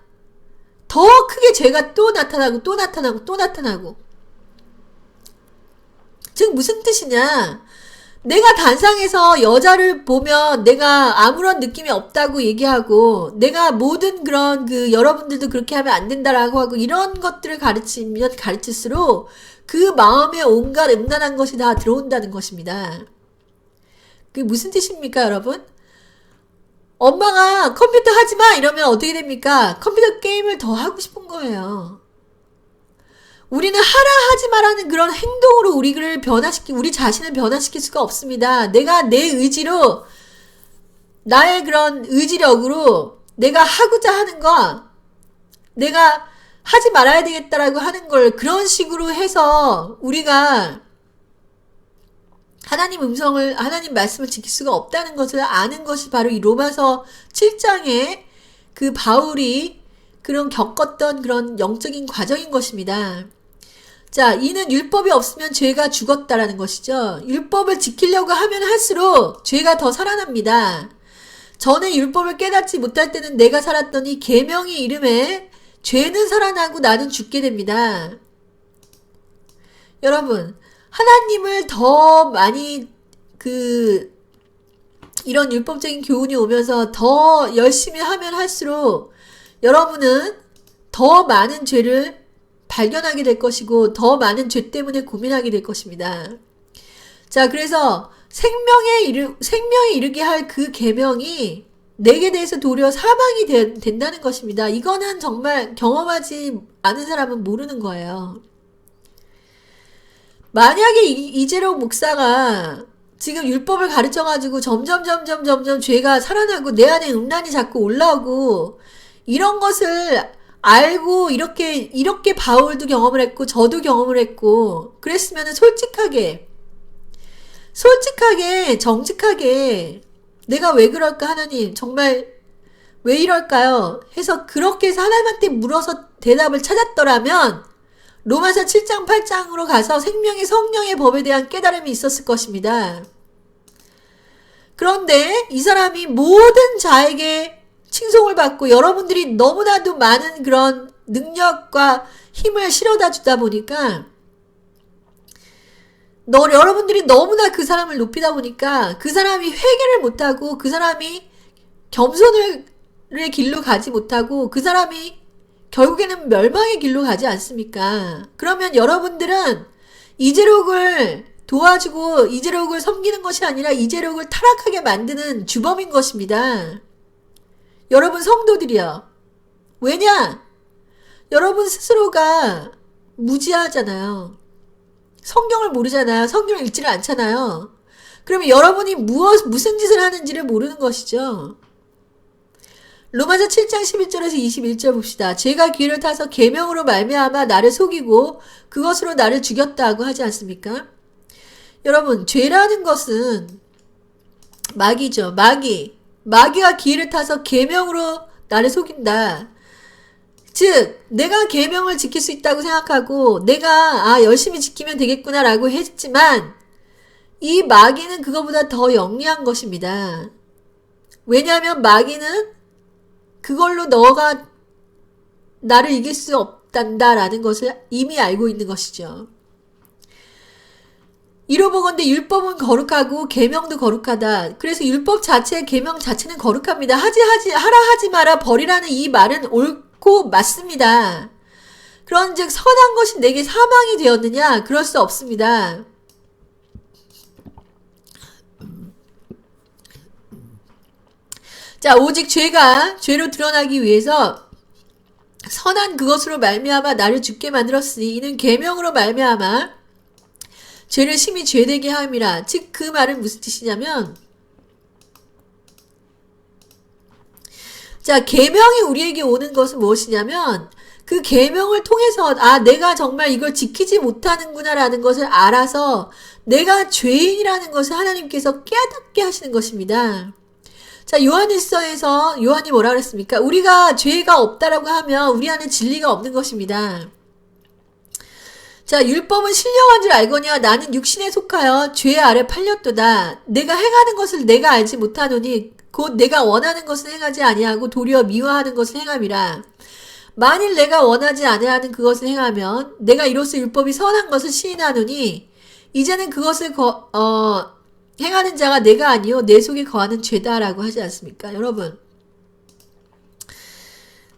더 크게 죄가 또 나타나고 또 나타나고 또 나타나고. 즉 무슨 뜻이냐? 내가 단상에서 여자를 보면 내가 아무런 느낌이 없다고 얘기하고, 내가 모든 그런 여러분들도 그렇게 하면 안 된다라고 하고, 이런 것들을 가르치면 가르칠수록 그 마음에 온갖 음란한 것이 다 들어온다는 것입니다. 그게 무슨 뜻입니까, 여러분? 엄마가 컴퓨터 하지 마! 이러면 어떻게 됩니까? 컴퓨터 게임을 더 하고 싶은 거예요. 우리는 하라 하지 마라는 그런 행동으로 우리 자신을 변화시킬 수가 없습니다. 내가 내 의지로, 나의 그런 의지력으로 내가 하고자 하는 거, 내가 하지 말아야 되겠다라고 하는 걸 그런 식으로 해서 우리가 하나님 말씀을 지킬 수가 없다는 것을 아는 것이 바로 이 로마서 7장에 그 바울이 그런 겪었던 그런 영적인 과정인 것입니다. 자, 이는 율법이 없으면 죄가 죽었다라는 것이죠. 율법을 지키려고 하면 할수록 죄가 더 살아납니다. 전에 율법을 깨닫지 못할 때는 내가 살았더니 계명의 이름에 죄는 살아나고 나는 죽게 됩니다. 여러분, 하나님을 더 많이 이런 율법적인 교훈이 오면서 더 열심히 하면 할수록 여러분은 더 많은 죄를 발견하게 될 것이고 더 많은 죄 때문에 고민하게 될 것입니다. 자, 그래서 생명에 이르게 할 그 계명이 내게 대해서 도리어 사망이 된다는 것입니다. 이거는 정말 경험하지 않은 사람은 모르는 거예요. 만약에 이재록 목사가 지금 율법을 가르쳐가지고 점점 죄가 살아나고 내 안에 음란이 자꾸 올라오고 이런 것을 알고 이렇게 바울도 경험을 했고 저도 경험을 했고 그랬으면 솔직하게 정직하게 내가 왜 그럴까 하나님 정말 왜 이럴까요? 해서 그렇게 해서 하나님한테 물어서 대답을 찾았더라면 로마서 7장 8장으로 가서 생명의 성령의 법에 대한 깨달음이 있었을 것입니다. 그런데 이 사람이 모든 자에게 칭송을 받고 여러분들이 너무나도 많은 그런 능력과 힘을 실어다 주다 보니까 여러분들이 너무나 그 사람을 높이다 보니까 그 사람이 회개를 못하고 그 사람이 겸손의 길로 가지 못하고 그 사람이 결국에는 멸망의 길로 가지 않습니까? 그러면 여러분들은 이재록을 도와주고 이재록을 섬기는 것이 아니라 이재록을 타락하게 만드는 주범인 것입니다. 여러분 성도들이요. 왜냐? 여러분 스스로가 무지하잖아요. 성경을 모르잖아요. 성경을 읽지를 않잖아요. 그러면 여러분이 무슨 짓을 하는지를 모르는 것이죠. 로마서 7장 11절에서 21절 봅시다. 죄가 귀를 타서 계명으로 말미암아 나를 속이고 그것으로 나를 죽였다고 하지 않습니까? 여러분 죄라는 것은 마귀죠. 마귀가 기회를 타서 계명으로 나를 속인다. 즉 내가 계명을 지킬 수 있다고 생각하고 내가 열심히 지키면 되겠구나라고 했지만 이 마귀는 그거보다 더 영리한 것입니다. 왜냐하면 마귀는 그걸로 너가 나를 이길 수 없단다라는 것을 이미 알고 있는 것이죠. 이로보건대 율법은 거룩하고 계명도 거룩하다. 그래서 율법 자체, 계명 자체는 거룩합니다. 하라 하지 마라 버리라는 이 말은 옳고 맞습니다. 그런즉 선한 것이 내게 사망이 되었느냐? 그럴 수 없습니다. 자, 오직 죄가 죄로 드러나기 위해서 선한 그것으로 말미암아 나를 죽게 만들었으니 이는 계명으로 말미암아 죄를 심히 죄되게 함이라. 즉 그 말은 무슨 뜻이냐면 자, 계명이 우리에게 오는 것은 무엇이냐면 그 계명을 통해서 내가 정말 이걸 지키지 못하는구나라는 것을 알아서 내가 죄인이라는 것을 하나님께서 깨닫게 하시는 것입니다. 자, 요한일서에서 요한이 뭐라 그랬습니까? 우리가 죄가 없다라고 하면 우리 안에 진리가 없는 것입니다. 자, 율법은 신령한 줄 알거니와 나는 육신에 속하여 죄 아래 팔렸도다. 내가 행하는 것을 내가 알지 못하노니 곧 내가 원하는 것을 행하지 아니하고 도리어 미워하는 것을 행함이라. 만일 내가 원하지 아니하는 그것을 행하면 내가 이로써 율법이 선한 것을 시인하노니 이제는 그것을 행하는 자가 내가 아니요 내 속에 거하는 죄다라고 하지 않습니까? 여러분.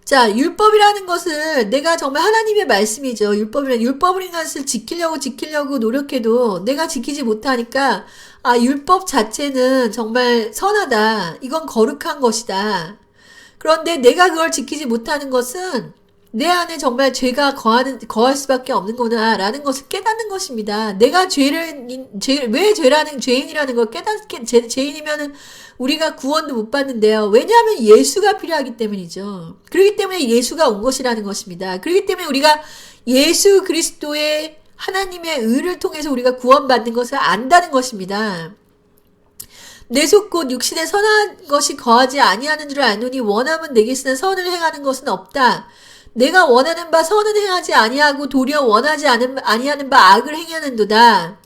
자, 율법이라는 것을 내가 정말 하나님의 말씀이죠. 율법이라는 것을 지키려고 노력해도 내가 지키지 못하니까 율법 자체는 정말 선하다. 이건 거룩한 것이다. 그런데 내가 그걸 지키지 못하는 것은 내 안에 정말 죄가 거할 수밖에 없는구나 라는 것을 깨닫는 것입니다. 내가 왜 죄인이라는 걸 죄인이면은 우리가 구원도 못 받는데요. 왜냐하면 예수가 필요하기 때문이죠. 그렇기 때문에 예수가 온 것이라는 것입니다. 그렇기 때문에 우리가 예수 그리스도의 하나님의 의를 통해서 우리가 구원받는 것을 안다는 것입니다. 내 속 곧 육신에 선한 것이 거하지 아니하는 줄 아노니 원함은 내게 쓰는 선을 행하는 것은 없다. 내가 원하는 바 선은 행하지 아니하고 도리어 원하지 아니하는 바 악을 행하는도다.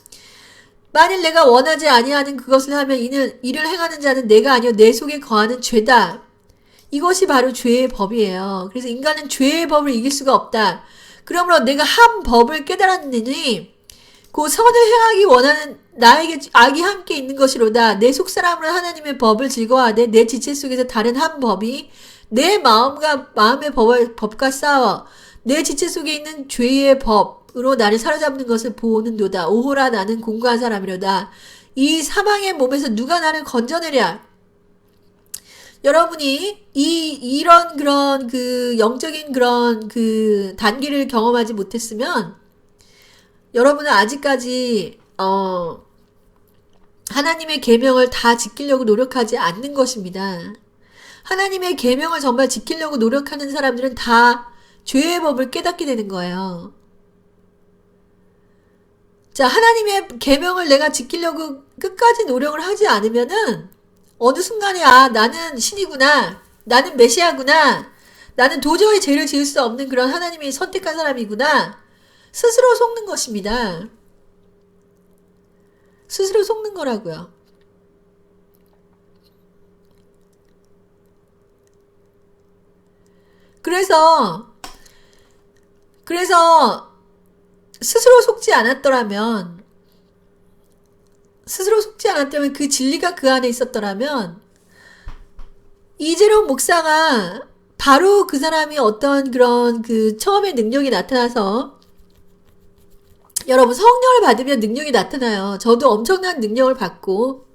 만일 내가 원하지 아니하는 그것을 하면 이를 행하는 자는 내가 아니요 내 속에 거하는 죄다. 이것이 바로 죄의 법이에요. 그래서 인간은 죄의 법을 이길 수가 없다. 그러므로 내가 한 법을 깨달았느니 그 선을 행하기 원하는 나에게 악이 함께 있는 것이로다. 내 속사람으로 하나님의 법을 즐거워하되 내 지체 속에서 다른 한 법이 내 마음의 법과 싸워 내 지체 속에 있는 죄의 법으로 나를 사로잡는 것을 보는도다. 오호라 나는 공고한 사람이로다. 이 사망의 몸에서 누가 나를 건져내랴. 여러분이 이런 그런 영적인 그런 단계를 경험하지 못했으면 여러분은 아직까지 하나님의 계명을 다 지키려고 노력하지 않는 것입니다. 하나님의 계명을 정말 지키려고 노력하는 사람들은 다 죄의 법을 깨닫게 되는 거예요. 자, 하나님의 계명을 내가 지키려고 끝까지 노력을 하지 않으면은 어느 순간에 나는 신이구나. 나는 메시아구나. 나는 도저히 죄를 지을 수 없는 그런 하나님이 선택한 사람이구나. 스스로 속는 것입니다. 스스로 속는 거라고요. 그래서 스스로 속지 않았더라면 그 진리가 그 안에 있었더라면 이재룡 목사가 바로 그 사람이 어떤 그런 처음에 능력이 나타나서 여러분 성령을 받으면 능력이 나타나요. 저도 엄청난 능력을 받고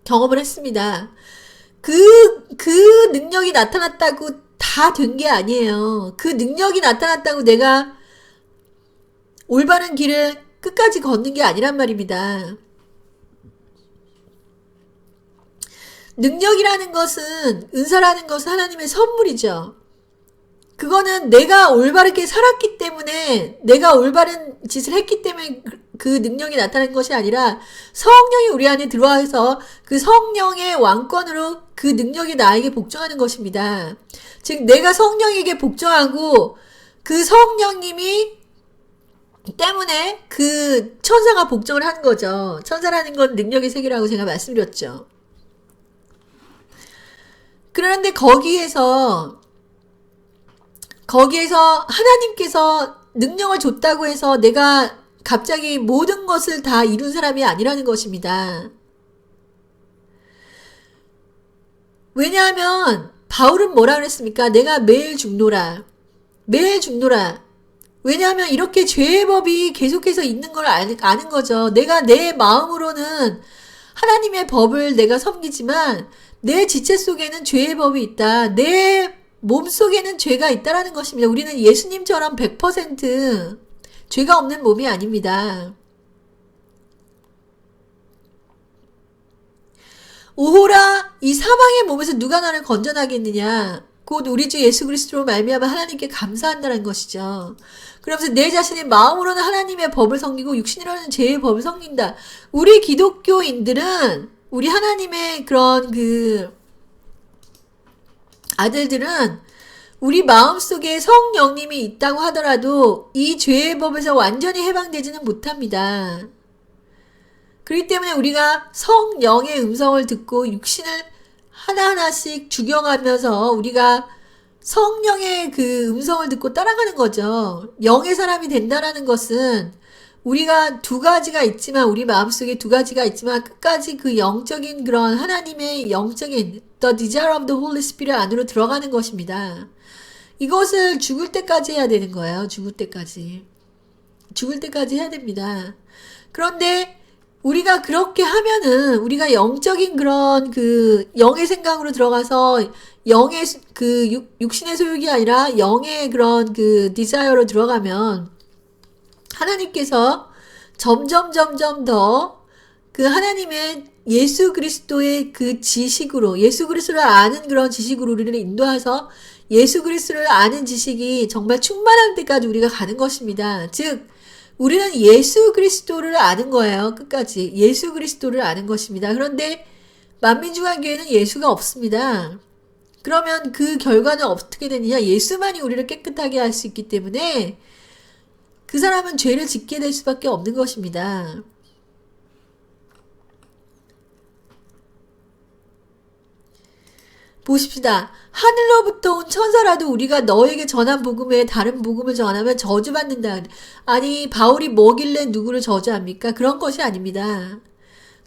경험을 했습니다. 그 능력이 나타났다고 다 된 게 아니에요. 그 능력이 나타났다고 내가 올바른 길을 끝까지 걷는 게 아니란 말입니다. 능력이라는 것은, 은사라는 것은 하나님의 선물이죠. 그거는 내가 올바르게 살았기 때문에, 내가 올바른 짓을 했기 때문에 그 능력이 나타난 것이 아니라 성령이 우리 안에 들어와서 그 성령의 왕권으로 그 능력이 나에게 복종하는 것입니다. 즉 내가 성령에게 복종하고 그 성령님이 때문에 그 천사가 복종을 한 거죠. 천사라는 건 능력의 세계라고 제가 말씀드렸죠. 그런데 거기에서 하나님께서 능력을 줬다고 해서 내가 갑자기 모든 것을 다 이룬 사람이 아니라는 것입니다. 왜냐하면 바울은 뭐라 그랬습니까? 내가 매일 죽노라. 매일 죽노라. 왜냐하면 이렇게 죄의 법이 계속해서 있는 걸 아는 거죠. 내가 내 마음으로는 하나님의 법을 내가 섬기지만 내 지체 속에는 죄의 법이 있다. 내 몸 속에는 죄가 있다라는 것입니다. 우리는 예수님처럼 100% 죄가 없는 몸이 아닙니다. 오호라 이 사망의 몸에서 누가 나를 건져나겠느냐. 곧 우리 주 예수 그리스도로 말미암아 하나님께 감사한다는 것이죠. 그러면서 내 자신의 마음으로는 하나님의 법을 섬기고 육신으로는 죄의 법을 섬긴다. 우리 기독교인들은 우리 하나님의 그런 아들들은 우리 마음속에 성령님이 있다고 하더라도 이 죄의 법에서 완전히 해방되지는 못합니다. 그렇기 때문에 우리가 성령의 음성을 듣고 육신을 하나하나씩 죽여가면서 우리가 성령의 그 음성을 듣고 따라가는 거죠. 영의 사람이 된다라는 것은 우리가 두 가지가 있지만, 우리 마음속에 두 가지가 있지만, 끝까지 그 영적인 그런 하나님의 영적인 The Desire of the Holy Spirit 안으로 들어가는 것입니다. 이것을 죽을 때까지 해야 되는 거예요. 죽을 때까지. 죽을 때까지 해야 됩니다. 그런데 우리가 그렇게 하면은 우리가 영적인 그런 그 영의 생각으로 들어가서 영의 그 육신의 소욕이 아니라 영의 그런 그 디자이어로 들어가면 하나님께서 점점 더 그 하나님의 예수 그리스도의 그 지식으로, 예수 그리스도를 아는 그런 지식으로 우리를 인도해서 예수 그리스도를 아는 지식이 정말 충만할 때까지 우리가 가는 것입니다. 즉 우리는 예수 그리스도를 아는 거예요. 끝까지 예수 그리스도를 아는 것입니다. 그런데 만민중앙교회는 예수가 없습니다. 그러면 그 결과는 어떻게 되느냐? 예수만이 우리를 깨끗하게 할 수 있기 때문에 그 사람은 죄를 짓게 될 수밖에 없는 것입니다. 보십시다. 하늘로부터 온 천사라도 우리가 너에게 전한 복음 외에 다른 복음을 전하면 저주받는다. 아니, 바울이 뭐길래 누구를 저주합니까? 그런 것이 아닙니다.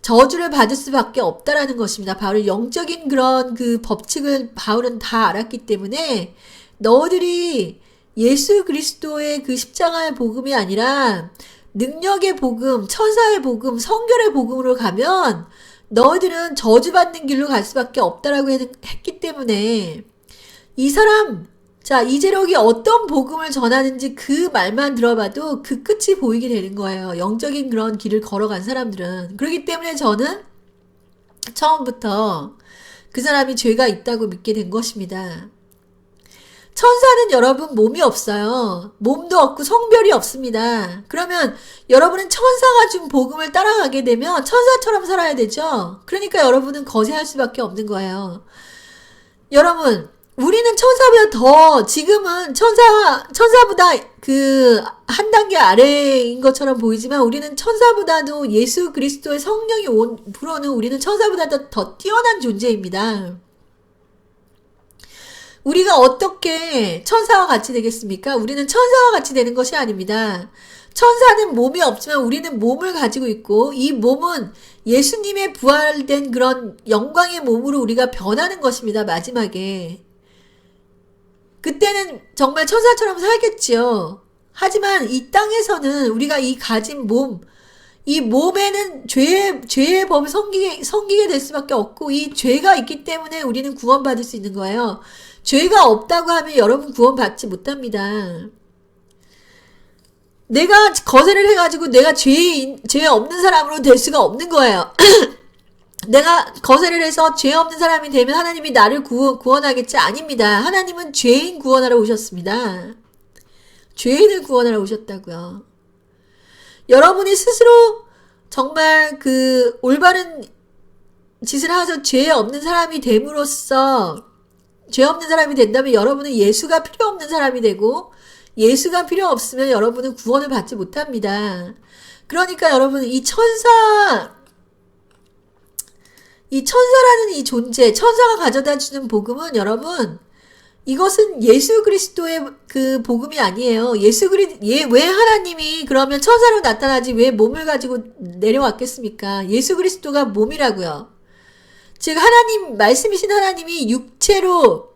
저주를 받을 수밖에 없다라는 것입니다. 바울의 영적인 그런 그 법칙을 바울은 다 알았기 때문에 너희들이 예수 그리스도의 그 십자가의 복음이 아니라 능력의 복음, 천사의 복음, 성결의 복음으로 가면 너희들은 저주받는 길로 갈 수밖에 없다라고 했기 때문에 이 사람, 자, 이재력이 어떤 복음을 전하는지 그 말만 들어봐도 그 끝이 보이게 되는 거예요. 영적인 그런 길을 걸어간 사람들은. 그렇기 때문에 저는 처음부터 그 사람이 죄가 있다고 믿게 된 것입니다. 천사는 여러분 몸이 없어요. 몸도 없고 성별이 없습니다. 그러면 여러분은 천사가 준 복음을 따라가게 되면 천사처럼 살아야 되죠. 그러니까 여러분은 거세할 수밖에 없는 거예요. 여러분, 우리는 천사보다 더 지금은 천사보다 그 한 단계 아래인 것처럼 보이지만 우리는 천사보다도 예수 그리스도의 성령이 온 불어는 우리는 천사보다 더 뛰어난 존재입니다. 우리가 어떻게 천사와 같이 되겠습니까? 우리는 천사와 같이 되는 것이 아닙니다. 천사는 몸이 없지만 우리는 몸을 가지고 있고 이 몸은 예수님의 부활된 그런 영광의 몸으로 우리가 변하는 것입니다. 마지막에. 그때는 정말 천사처럼 살겠지요. 하지만 이 땅에서는 우리가 이 가진 몸, 이 몸에는 죄의 법을 섬기게 될 수밖에 없고 이 죄가 있기 때문에 우리는 구원받을 수 있는 거예요. 죄가 없다고 하면 여러분 구원받지 못합니다. 내가 거세를 해가지고 내가 죄 없는 사람으로 될 수가 없는 거예요. 내가 거세를 해서 죄 없는 사람이 되면 하나님이 나를 구원하겠지? 아닙니다. 하나님은 죄인 구원하러 오셨습니다. 죄인을 구원하러 오셨다고요. 여러분이 스스로 정말 그 올바른 짓을 하셔서 죄 없는 사람이 됨으로써 죄 없는 사람이 된다면 여러분은 예수가 필요 없는 사람이 되고 예수가 필요 없으면 여러분은 구원을 받지 못합니다. 그러니까 여러분 이 천사라는 이 존재, 천사가 가져다 주는 복음은 여러분 이것은 예수 그리스도의 그 복음이 아니에요. 왜 하나님이 그러면 천사로 나타나지 왜 몸을 가지고 내려왔겠습니까? 예수 그리스도가 몸이라고요. 즉 하나님 말씀이신 하나님이 육체로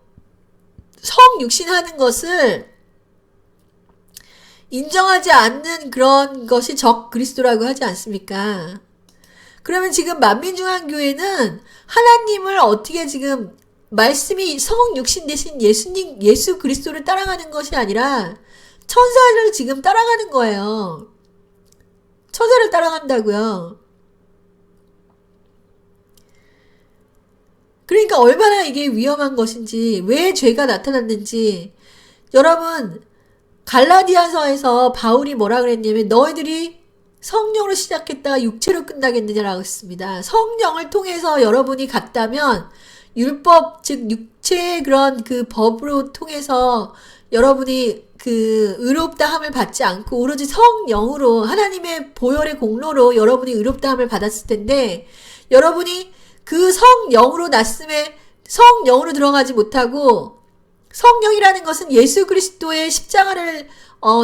성육신하는 것을 인정하지 않는 그런 것이 적 그리스도라고 하지 않습니까? 그러면 지금 만민중앙교회는 하나님을 어떻게 지금 말씀이 성육신 대신 예수 그리스도를 따라가는 것이 아니라 천사를 지금 따라가는 거예요. 천사를 따라간다고요. 그러니까 얼마나 이게 위험한 것인지, 왜 죄가 나타났는지. 여러분, 갈라디아서에서 바울이 뭐라 그랬냐면 너희들이 성령으로 시작했다가 육체로 끝나겠느냐라고 했습니다. 성령을 통해서 여러분이 갔다면 율법, 즉 육체의 그런 그 법으로 통해서 여러분이 그 의롭다함을 받지 않고 오로지 성령으로 하나님의 보혈의 공로로 여러분이 의롭다함을 받았을 텐데 여러분이 그 성령으로 났음에 성령으로 들어가지 못하고 성령이라는 것은 예수 그리스도의 십자가를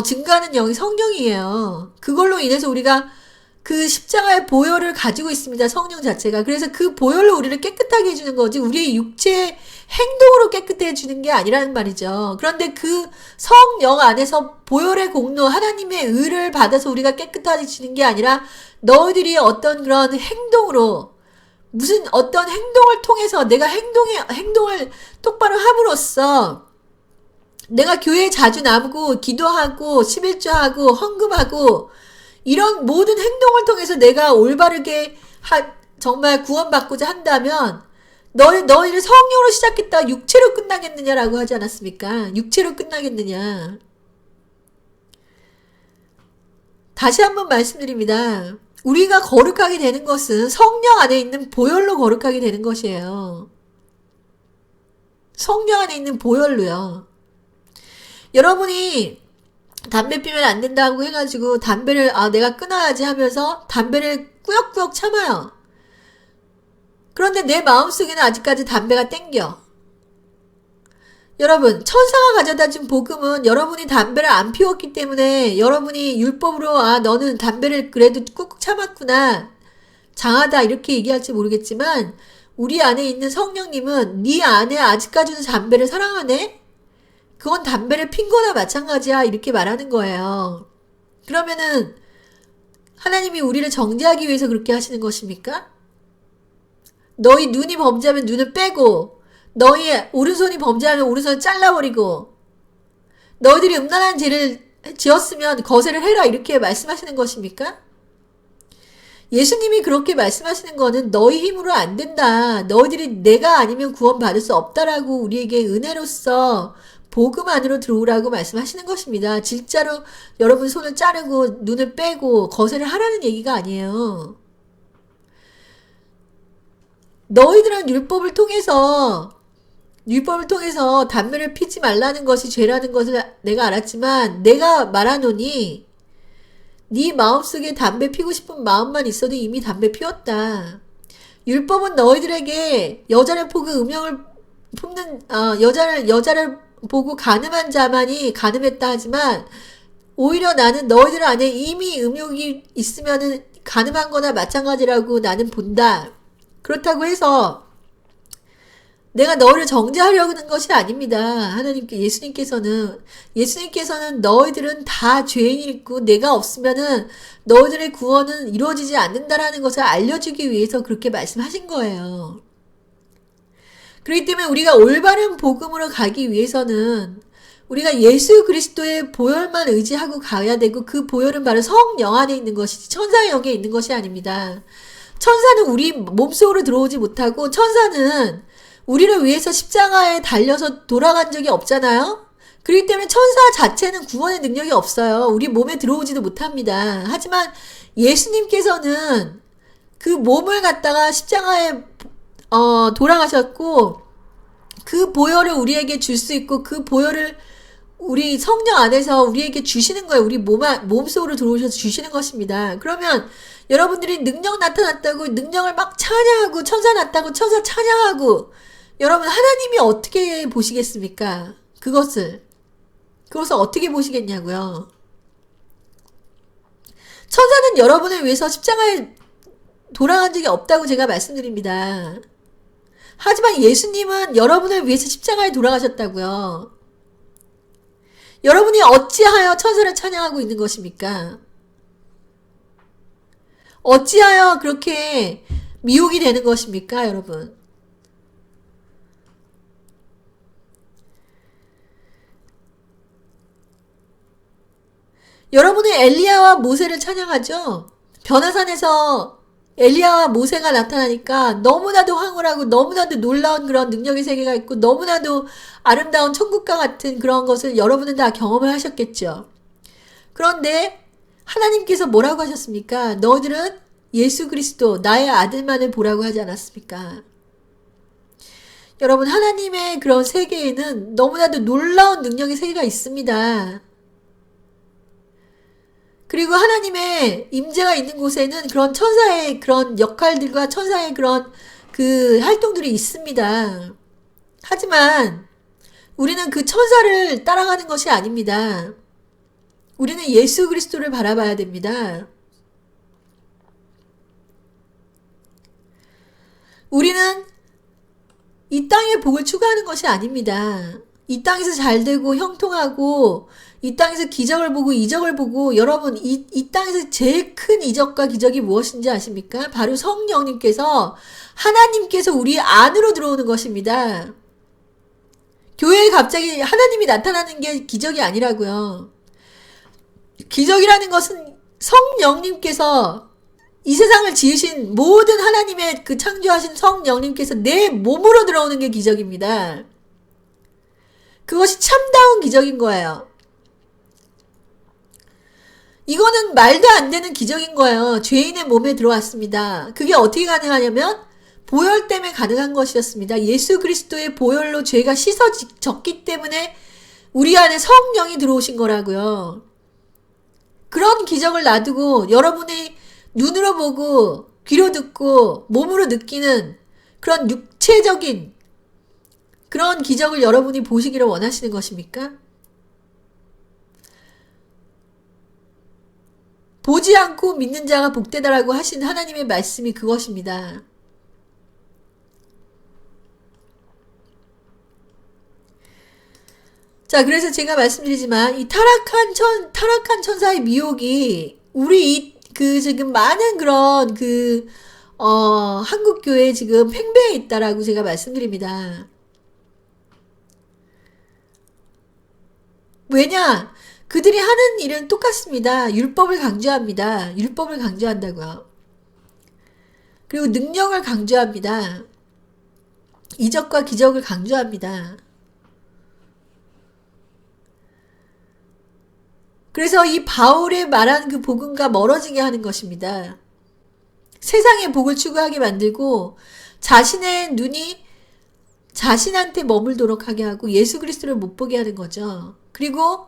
증거하는 영이 성령이에요. 그걸로 인해서 우리가 그 십자가의 보혈을 가지고 있습니다. 성령 자체가. 그래서 그 보혈로 우리를 깨끗하게 해주는 거지 우리의 육체의 행동으로 깨끗해 해주는 게 아니라는 말이죠. 그런데 그 성령 안에서 보혈의 공로 하나님의 의를 받아서 우리가 깨끗해지는 게 아니라 너희들이 어떤 그런 행동으로 무슨 어떤 행동을 통해서 내가 행동을 똑바로 함으로써 내가 교회에 자주 나오고 기도하고 11조하고 헌금하고 이런 모든 행동을 통해서 내가 올바르게 정말 구원받고자 한다면 너희를 성령으로 시작했다 육체로 끝나겠느냐라고 하지 않았습니까? 육체로 끝나겠느냐. 다시 한번 말씀드립니다. 우리가 거룩하게 되는 것은 성령 안에 있는 보혈로 거룩하게 되는 것이에요. 성령 안에 있는 보혈로요. 여러분이 담배 피면 안 된다고 해가지고 담배를 내가 끊어야지 하면서 담배를 꾸역꾸역 참아요. 그런데 내 마음속에는 아직까지 담배가 땡겨. 여러분, 천사가 가져다 준 복음은 여러분이 담배를 안 피웠기 때문에 여러분이 율법으로 너는 담배를 그래도 꾹꾹 참았구나. 장하다 이렇게 얘기할지 모르겠지만 우리 안에 있는 성령님은 네 안에 아직까지도 담배를 사랑하네? 그건 담배를 핀 거나 마찬가지야 이렇게 말하는 거예요. 그러면은 하나님이 우리를 정죄하기 위해서 그렇게 하시는 것입니까? 너희 눈이 범죄하면 눈을 빼고 너희 오른손이 범죄하면 오른손을 잘라버리고 너희들이 음란한 죄를 지었으면 거세를 해라 이렇게 말씀하시는 것입니까? 예수님이 그렇게 말씀하시는 거는 너희 힘으로 안 된다. 너희들이 내가 아니면 구원받을 수 없다라고 우리에게 은혜로서 복음 안으로 들어오라고 말씀하시는 것입니다. 진짜로 여러분 손을 자르고 눈을 빼고 거세를 하라는 얘기가 아니에요. 너희들은 율법을 통해서 담배를 피지 말라는 것이 죄라는 것을 내가 알았지만 내가 말하노니 네 마음속에 담배 피고 싶은 마음만 있어도 이미 담배 피웠다. 율법은 너희들에게 여자를 보고 음욕을 품는 여자를 보고 가늠한 자만이 가늠했다 하지만 오히려 나는 너희들 안에 이미 음욕이 있으면은 가늠한 거나 마찬가지라고 나는 본다. 그렇다고 해서 내가 너희를 정죄하려는 것이 아닙니다. 예수님께서는 너희들은 다 죄인이고 내가 없으면은 너희들의 구원은 이루어지지 않는다라는 것을 알려주기 위해서 그렇게 말씀하신 거예요. 그렇기 때문에 우리가 올바른 복음으로 가기 위해서는 우리가 예수 그리스도의 보혈만 의지하고 가야 되고 그 보혈은 바로 성령 안에 있는 것이지 천사의 영에 있는 것이 아닙니다. 천사는 우리 몸속으로 들어오지 못하고 천사는 우리를 위해서 십자가에 달려서 돌아간 적이 없잖아요. 그렇기 때문에 천사 자체는 구원의 능력이 없어요. 우리 몸에 들어오지도 못합니다. 하지만 예수님께서는 그 몸을 갖다가 십자가에 돌아가셨고 그 보혈을 우리에게 줄 수 있고 그 보혈을 우리 성령 안에서 우리에게 주시는 거예요. 우리 몸속으로 들어오셔서 주시는 것입니다. 그러면 여러분들이 능력 나타났다고 능력을 막 찬양하고 천사 났다고 천사 찬양하고 여러분 하나님이 어떻게 보시겠습니까? 그것을 어떻게 보시겠냐고요. 천사는 여러분을 위해서 십자가에 돌아간 적이 없다고 제가 말씀드립니다. 하지만 예수님은 여러분을 위해서 십자가에 돌아가셨다고요. 여러분이 어찌하여 천사를 찬양하고 있는 것입니까? 어찌하여 그렇게 미혹이 되는 것입니까, 여러분? 여러분은 엘리야와 모세를 찬양하죠? 변화산에서 엘리야와 모세가 나타나니까 너무나도 황홀하고 너무나도 놀라운 그런 능력의 세계가 있고 너무나도 아름다운 천국과 같은 그런 것을 여러분은 다 경험을 하셨겠죠. 그런데 하나님께서 뭐라고 하셨습니까? 너희들은 예수 그리스도 나의 아들만을 보라고 하지 않았습니까? 여러분 하나님의 그런 세계에는 너무나도 놀라운 능력의 세계가 있습니다. 그리고 하나님의 임재가 있는 곳에는 그런 천사의 그런 역할들과 천사의 그런 그 활동들이 있습니다. 하지만 우리는 그 천사를 따라가는 것이 아닙니다. 우리는 예수 그리스도를 바라봐야 됩니다. 우리는 이 땅의 복을 추구하는 것이 아닙니다. 이 땅에서 잘 되고 형통하고 이 땅에서 기적을 보고 이적을 보고 여러분 이 땅에서 제일 큰 이적과 기적이 무엇인지 아십니까? 바로 성령님께서 하나님께서 우리 안으로 들어오는 것입니다. 교회에 갑자기 하나님이 나타나는 게 기적이 아니라고요. 기적이라는 것은 성령님께서 이 세상을 지으신 모든 하나님의 그 창조하신 성령님께서 내 몸으로 들어오는 게 기적입니다. 그것이 참다운 기적인 거예요. 이거는 말도 안 되는 기적인 거예요. 죄인의 몸에 들어왔습니다. 그게 어떻게 가능하냐면 보혈 때문에 가능한 것이었습니다. 예수 그리스도의 보혈로 죄가 씻어졌기 때문에 우리 안에 성령이 들어오신 거라고요. 그런 기적을 놔두고 여러분이 눈으로 보고 귀로 듣고 몸으로 느끼는 그런 육체적인 그런 기적을 여러분이 보시기를 원하시는 것입니까? 보지 않고 믿는 자가 복되다라고 하신 하나님의 말씀이 그것입니다. 자, 그래서 제가 말씀드리지만 이 타락한 천사의 미혹이 우리 지금 많은 그런 한국 교회에 지금 팽배해 있다라고 제가 말씀드립니다. 왜냐? 그들이 하는 일은 똑같습니다. 율법을 강조합니다. 율법을 강조한다고요. 그리고 능력을 강조합니다. 이적과 기적을 강조합니다. 그래서 이 바울의 말한 그 복음과 멀어지게 하는 것입니다. 세상의 복을 추구하게 만들고 자신의 눈이 자신한테 머물도록 하게 하고 예수 그리스도를 못 보게 하는 거죠. 그리고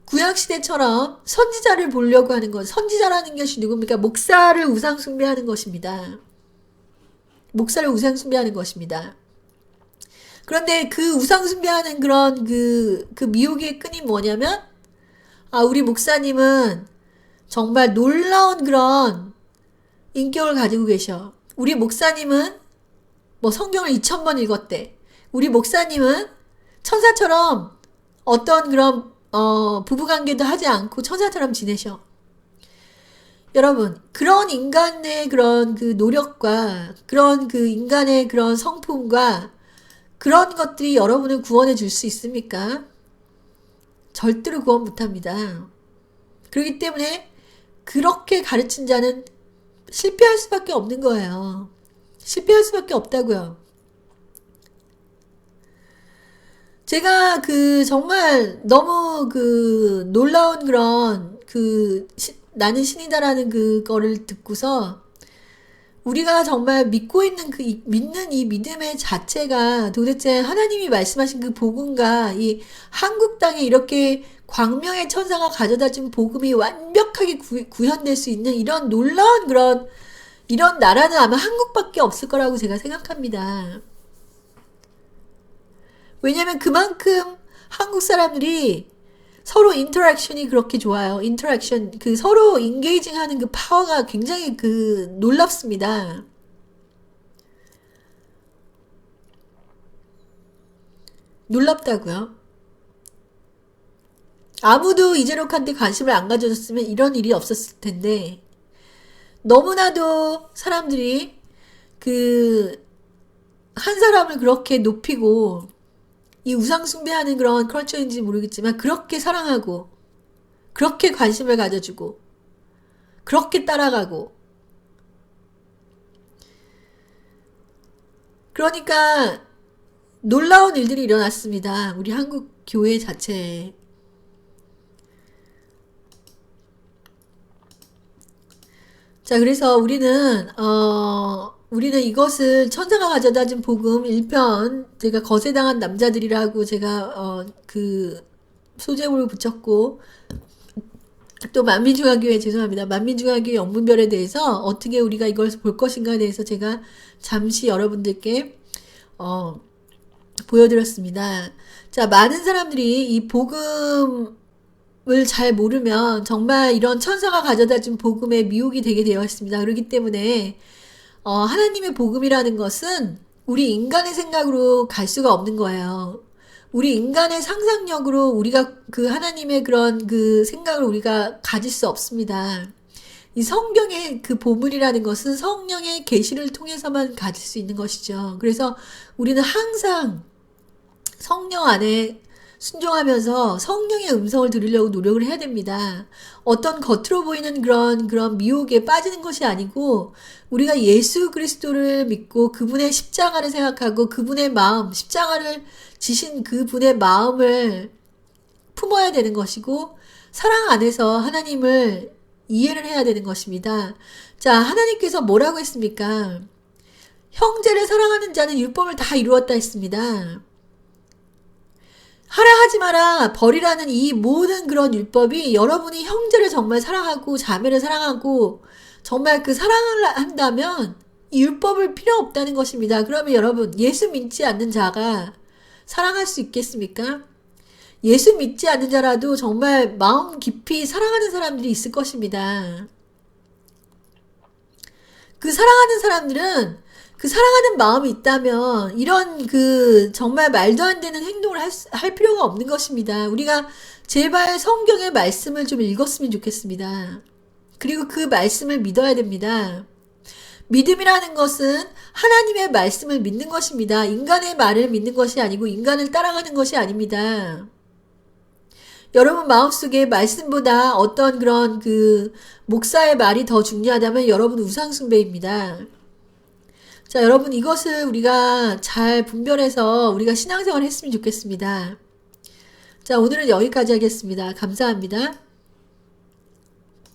구약시대처럼 선지자를 보려고 하는 것. 선지자라는 것이 누굽니까? 목사를 우상 숭배하는 것입니다. 목사를 우상 숭배하는 것입니다. 그런데 그 우상 숭배하는 그런 그 미혹의 끈이 뭐냐면, 우리 목사님은 정말 놀라운 그런 인격을 가지고 계셔. 우리 목사님은 뭐 성경을 2000번 읽었대. 우리 목사님은 천사처럼 어떤 그런 부부관계도 하지 않고 천사처럼 지내셔. 여러분, 그런 인간의 그런 그 노력과 그런 그 인간의 그런 성품과 그런 것들이 여러분을 구원해 줄 수 있습니까? 절대로 구원 못합니다. 그렇기 때문에 그렇게 가르친 자는 실패할 수밖에 없는 거예요. 실패할 수밖에 없다고요. 제가 정말 너무 놀라운 그런 나는 신이다라는 그거를 듣고서 우리가 정말 믿고 있는 믿는 이 믿음의 자체가 도대체 하나님이 말씀하신 그 복음과 이 한국 땅에 이렇게 광명의 천사가 가져다 준 복음이 완벽하게 구현될 수 있는 이런 놀라운 이런 나라는 아마 한국밖에 없을 거라고 제가 생각합니다. 왜냐면 그만큼 한국 사람들이 서로 인터랙션이 그렇게 좋아요. 인터랙션, 서로 인게이징 하는 그 파워가 굉장히 놀랍습니다. 놀랍다고요. 아무도 이재록한테 관심을 안 가져줬으면 이런 일이 없었을 텐데, 너무나도 사람들이 한 사람을 그렇게 높이고, 이 우상숭배하는 그런 컬처인지 모르겠지만 그렇게 사랑하고 그렇게 관심을 가져주고 그렇게 따라가고 그러니까 놀라운 일들이 일어났습니다. 우리 한국 교회 자체에. 자, 그래서 우리는 이것을 천사가 가져다 준 복음 1편, 제가 거세당한 남자들이라고 제가, 소제목을 붙였고, 또 만민중앙교회, 죄송합니다. 만민중앙교회 영분별에 대해서 어떻게 우리가 이걸 볼 것인가에 대해서 제가 잠시 여러분들께, 보여드렸습니다. 자, 많은 사람들이 이 복음을 잘 모르면 정말 이런 천사가 가져다 준 복음에 미혹이 되게 되어 있습니다. 그렇기 때문에 하나님의 복음이라는 것은 우리 인간의 생각으로 갈 수가 없는 거예요. 우리 인간의 상상력으로 우리가 그 하나님의 그런 그 생각을 우리가 가질 수 없습니다. 이 성경의 그 보물이라는 것은 성령의 계시를 통해서만 가질 수 있는 것이죠. 그래서 우리는 항상 성령 안에 순종하면서 성령의 음성을 들으려고 노력을 해야 됩니다. 어떤 겉으로 보이는 그런 미혹에 빠지는 것이 아니고 우리가 예수 그리스도를 믿고 그분의 십자가를 생각하고 그분의 마음, 십자가를 지신 그분의 마음을 품어야 되는 것이고 사랑 안에서 하나님을 이해를 해야 되는 것입니다. 자, 하나님께서 뭐라고 했습니까? 형제를 사랑하는 자는 율법을 다 이루었다 했습니다. 하라 하지 마라 버리라는 이 모든 그런 율법이 여러분이 형제를 정말 사랑하고 자매를 사랑하고 정말 그 사랑을 한다면 이 율법을 필요 없다는 것입니다. 그러면 여러분 예수 믿지 않는 자가 사랑할 수 있겠습니까? 예수 믿지 않는 자라도 정말 마음 깊이 사랑하는 사람들이 있을 것입니다. 그 사랑하는 사람들은 그 사랑하는 마음이 있다면 이런 그 정말 말도 안 되는 행동을 할 필요가 없는 것입니다. 우리가 제발 성경의 말씀을 좀 읽었으면 좋겠습니다. 그리고 그 말씀을 믿어야 됩니다. 믿음이라는 것은 하나님의 말씀을 믿는 것입니다. 인간의 말을 믿는 것이 아니고 인간을 따라가는 것이 아닙니다. 여러분 마음속에 말씀보다 어떤 그런 그 목사의 말이 더 중요하다면 여러분 우상숭배입니다. 자, 여러분 이것을 우리가 잘 분별해서 우리가 신앙생활을 했으면 좋겠습니다. 자, 오늘은 여기까지 하겠습니다. 감사합니다.